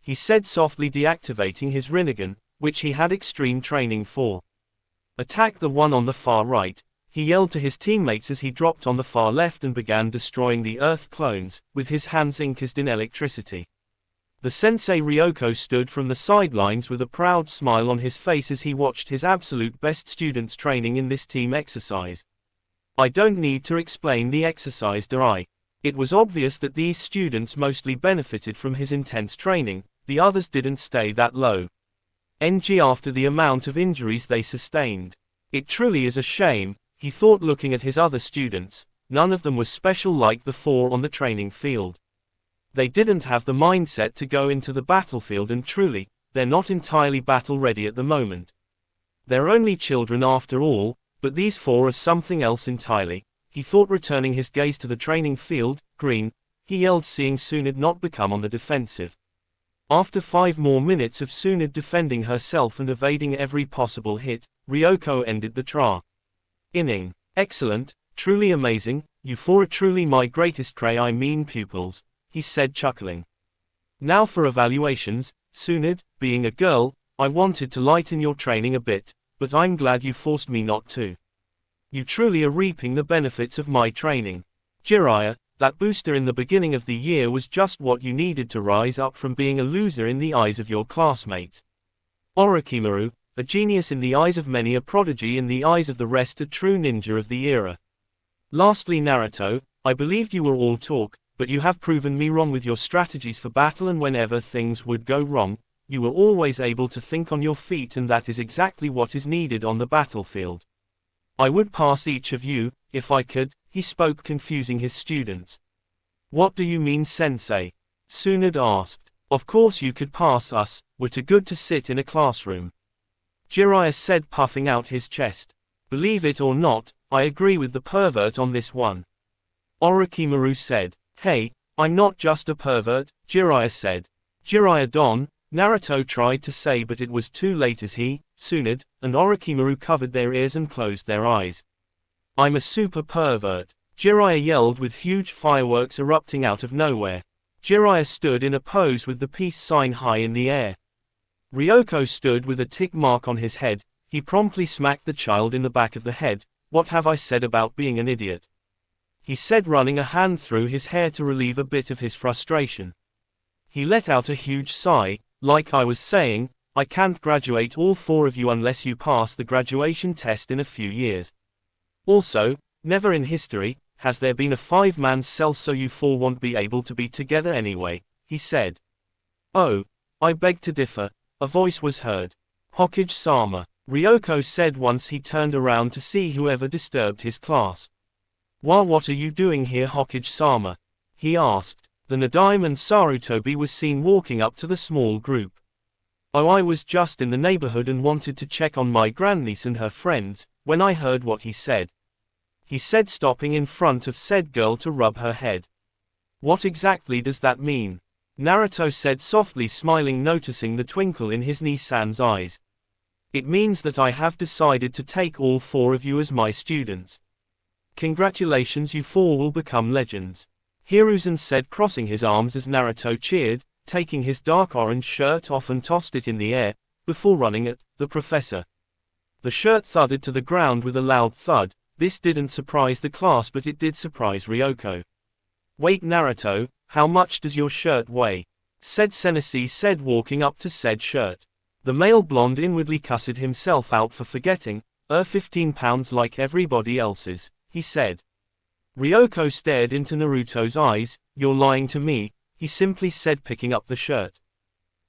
he said, softly deactivating his Rinnegan, which he had extreme training for. "Attack the one on the far right," he yelled to his teammates as he dropped on the far left and began destroying the Earth clones, with his hands encased in electricity. The sensei Ryoko stood from the sidelines with a proud smile on his face as he watched his absolute best students training in this team exercise. "I don't need to explain the exercise, do I?" It was obvious that these students mostly benefited from his intense training, the others didn't stay that low. After the amount of injuries they sustained. It truly is a shame, he thought, looking at his other students. None of them was special like the 4 on the training field. They didn't have the mindset to go into the battlefield, and truly, they're not entirely battle ready at the moment. They're only children after all, but these 4 are something else entirely, he thought, returning his gaze to the training field. "Green," he yelled, seeing Tsunade not become on the defensive. After 5 more minutes of Tsunade defending herself and evading every possible hit, Ryoko ended the inning. "Excellent, truly amazing, you 4 are truly my greatest pupils," he said, chuckling. "Now for evaluations, Tsunade. Being a girl, I wanted to lighten your training a bit, but I'm glad you forced me not to. You truly are reaping the benefits of my training. Jiraiya, that booster in the beginning of the year was just what you needed to rise up from being a loser in the eyes of your classmates. Orochimaru, a genius in the eyes of many, a prodigy in the eyes of the rest, a true ninja of the era. Lastly Naruto, I believed you were all talk, but you have proven me wrong with your strategies for battle, and whenever things would go wrong, you were always able to think on your feet, and that is exactly what is needed on the battlefield. I would pass each of you, if I could," he spoke, confusing his students. "What do you mean, sensei?" Tsunade asked. "Of course you could pass us, we're too good to sit in a classroom," Jiraiya said, puffing out his chest. "Believe it or not, I agree with the pervert on this one," Orochimaru said. "Hey, I'm not just a pervert," Jiraiya said. "Jiraiya-don," Naruto tried to say, but it was too late as he, Tsunade, and Orochimaru covered their ears and closed their eyes. "I'm a super pervert," Jiraiya yelled, with huge fireworks erupting out of nowhere. Jiraiya stood in a pose with the peace sign high in the air. Ryoko stood with a tick mark on his head. He promptly smacked the child in the back of the head. "What have I said about being an idiot?" he said, running a hand through his hair to relieve a bit of his frustration. He let out a huge sigh. "Like I was saying, I can't graduate all 4 of you unless you pass the graduation test in a few years. Also, never in history has there been a 5-man cell, so you 4 won't be able to be together anyway," he said. "Oh, I beg to differ," a voice was heard. "Hokage-sama," Ryoko said once he turned around to see whoever disturbed his class. What are you doing here, Hokage-sama?" he asked. The Nadaime and Sarutobi was seen walking up to the small group. "Oh, I was just in the neighborhood and wanted to check on my grandniece and her friends, when I heard what he said," he said, stopping in front of said girl to rub her head. "What exactly does that mean?" Naruto said softly, smiling, noticing the twinkle in his niece-san's eyes. "It means that I have decided to take all 4 of you as my students. Congratulations, you 4 will become legends," Hiruzen said, crossing his arms as Naruto cheered, taking his dark orange shirt off and tossed it in the air, before running at the professor. The shirt thudded to the ground with a loud thud. This didn't surprise the class, but it did surprise Ryoko. "Wait, Naruto, how much does your shirt weigh?" said Senshi said, walking up to said shirt. The male blonde inwardly cussed himself out for forgetting. 15 pounds like everybody else's," he said. Ryoko stared into Naruto's eyes. You're lying to me, he simply said, picking up the shirt.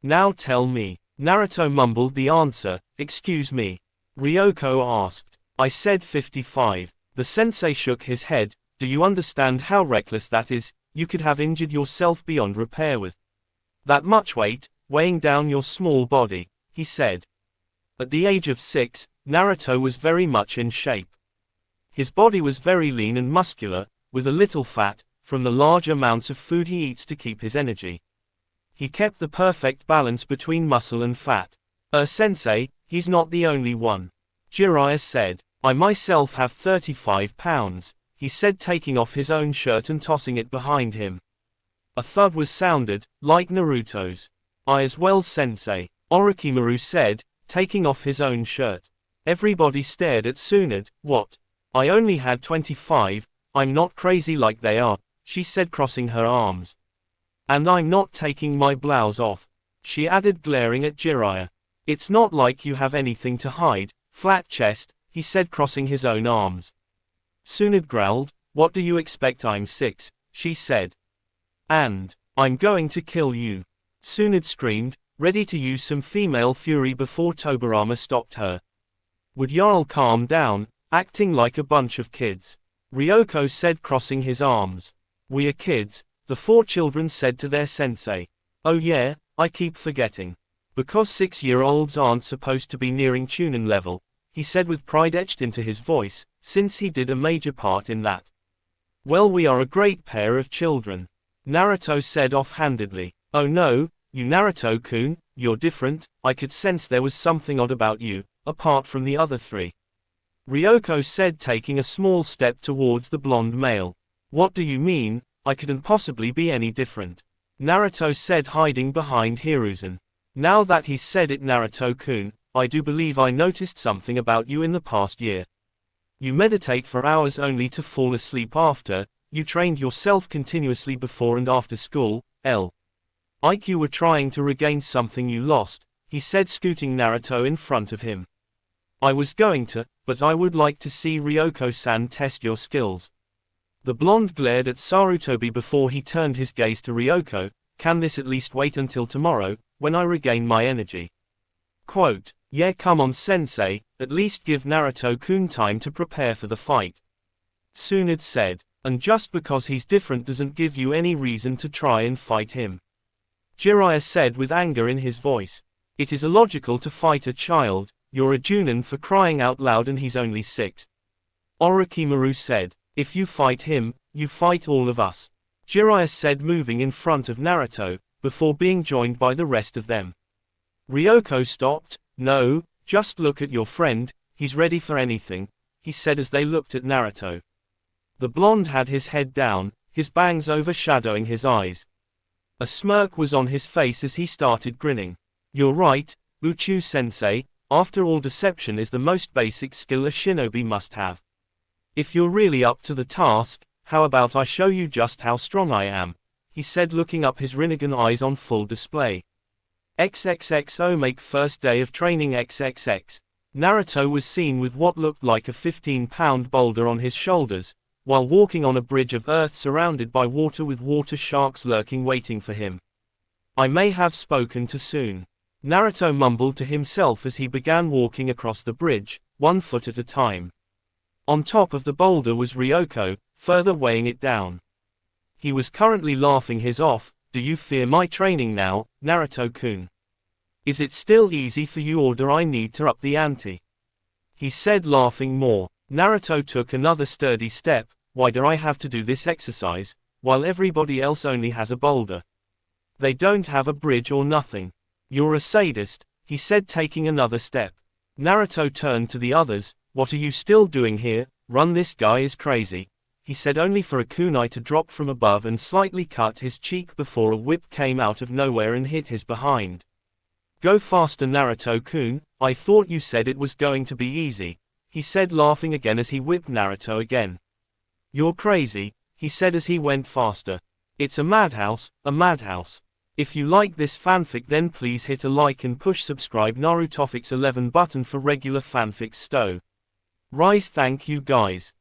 Now tell me. Naruto mumbled the answer. Excuse me? Ryoko asked. I said 55. The sensei shook his head. Do you understand how reckless that is? You could have injured yourself beyond repair with that much weight, weighing down your small body, he said. At the age of 6, Naruto was very much in shape. His body was very lean and muscular, with a little fat, from the large amounts of food he eats to keep his energy. He kept the perfect balance between muscle and fat. Sensei, he's not the only one. Jiraiya said. I myself have 35 pounds, he said, taking off his own shirt and tossing it behind him. A thud was sounded, like Naruto's. I as well, sensei, Orochimaru said, taking off his own shirt. Everybody stared at Tsunade. What? I only had 25, I'm not crazy like they are, she said, crossing her arms. And I'm not taking my blouse off, she added, glaring at Jiraiya. It's not like you have anything to hide, flat chest, he said, crossing his own arms. Tsunade growled. What do you expect? I'm 6, she said. And I'm going to kill you, Tsunade screamed, ready to use some female fury before Tobirama stopped her. Would y'all calm down, acting like a bunch of kids? Ryoko said, crossing his arms. We are kids, the 4 children said to their sensei. Oh yeah, I keep forgetting. Because 6-year-olds aren't supposed to be nearing Chunin level, he said with pride etched into his voice, since he did a major part in that. Well, we are a great pair of children, Naruto said offhandedly. Oh no, you Naruto-kun, you're different, I could sense there was something odd about you, apart from the other 3. Ryoko said, taking a small step towards the blonde male. What do you mean? I couldn't possibly be any different, Naruto said, hiding behind Hiruzen. Now that he's said it, Naruto-kun, I do believe I noticed something about you in the past year. You meditate for hours only to fall asleep after, you trained yourself continuously before and after school, like you were trying to regain something you lost, he said, scooting Naruto in front of him. I was going to, but I would like to see Ryoko-san test your skills. The blonde glared at Sarutobi before he turned his gaze to Ryoko. Can this at least wait until tomorrow, when I regain my energy? Quote, yeah, come on sensei, at least give Naruto-kun time to prepare for the fight, Tsunade said. And just because he's different doesn't give you any reason to try and fight him, Jiraiya said with anger in his voice. It is illogical to fight a child, you're a Junin for crying out loud, and he's only 6. Orochimaru said. If you fight him, you fight all of us, Jiraiya said, moving in front of Naruto, before being joined by the rest of them. Ryoko stopped. No, just look at your friend, he's ready for anything, he said as they looked at Naruto. The blonde had his head down, his bangs overshadowing his eyes. A smirk was on his face as he started grinning. You're right, Uchu-sensei, after all, deception is the most basic skill a shinobi must have. If you're really up to the task, how about I show you just how strong I am, he said, looking up, his Rinnegan eyes on full display. XXXO make first day of training XXX. Naruto was seen with what looked like a 15-pound boulder on his shoulders, while walking on a bridge of earth surrounded by water with water sharks lurking waiting for him. I may have spoken too soon, Naruto mumbled to himself as he began walking across the bridge, 1 foot at a time. On top of the boulder was Ryoko, further weighing it down. He was currently laughing his off. Do you fear my training now, Naruto-kun? Is it still easy for you, or do I need to up the ante? He said, laughing more. Naruto took another sturdy step. Why do I have to do this exercise, while everybody else only has a boulder? They don't have a bridge or nothing. You're a sadist, he said, taking another step. Naruto turned to the others. What are you still doing here? Run, this guy is crazy, he said, only for a kunai to drop from above and slightly cut his cheek before a whip came out of nowhere and hit his behind. Go faster, Naruto-kun, I thought you said it was going to be easy, he said, laughing again as he whipped Naruto again. You're crazy, he said as he went faster. It's a madhouse, a madhouse. If you like this fanfic, then please hit a like and push subscribe Narutofics 11 button for regular fanfics. Rise. Thank you guys.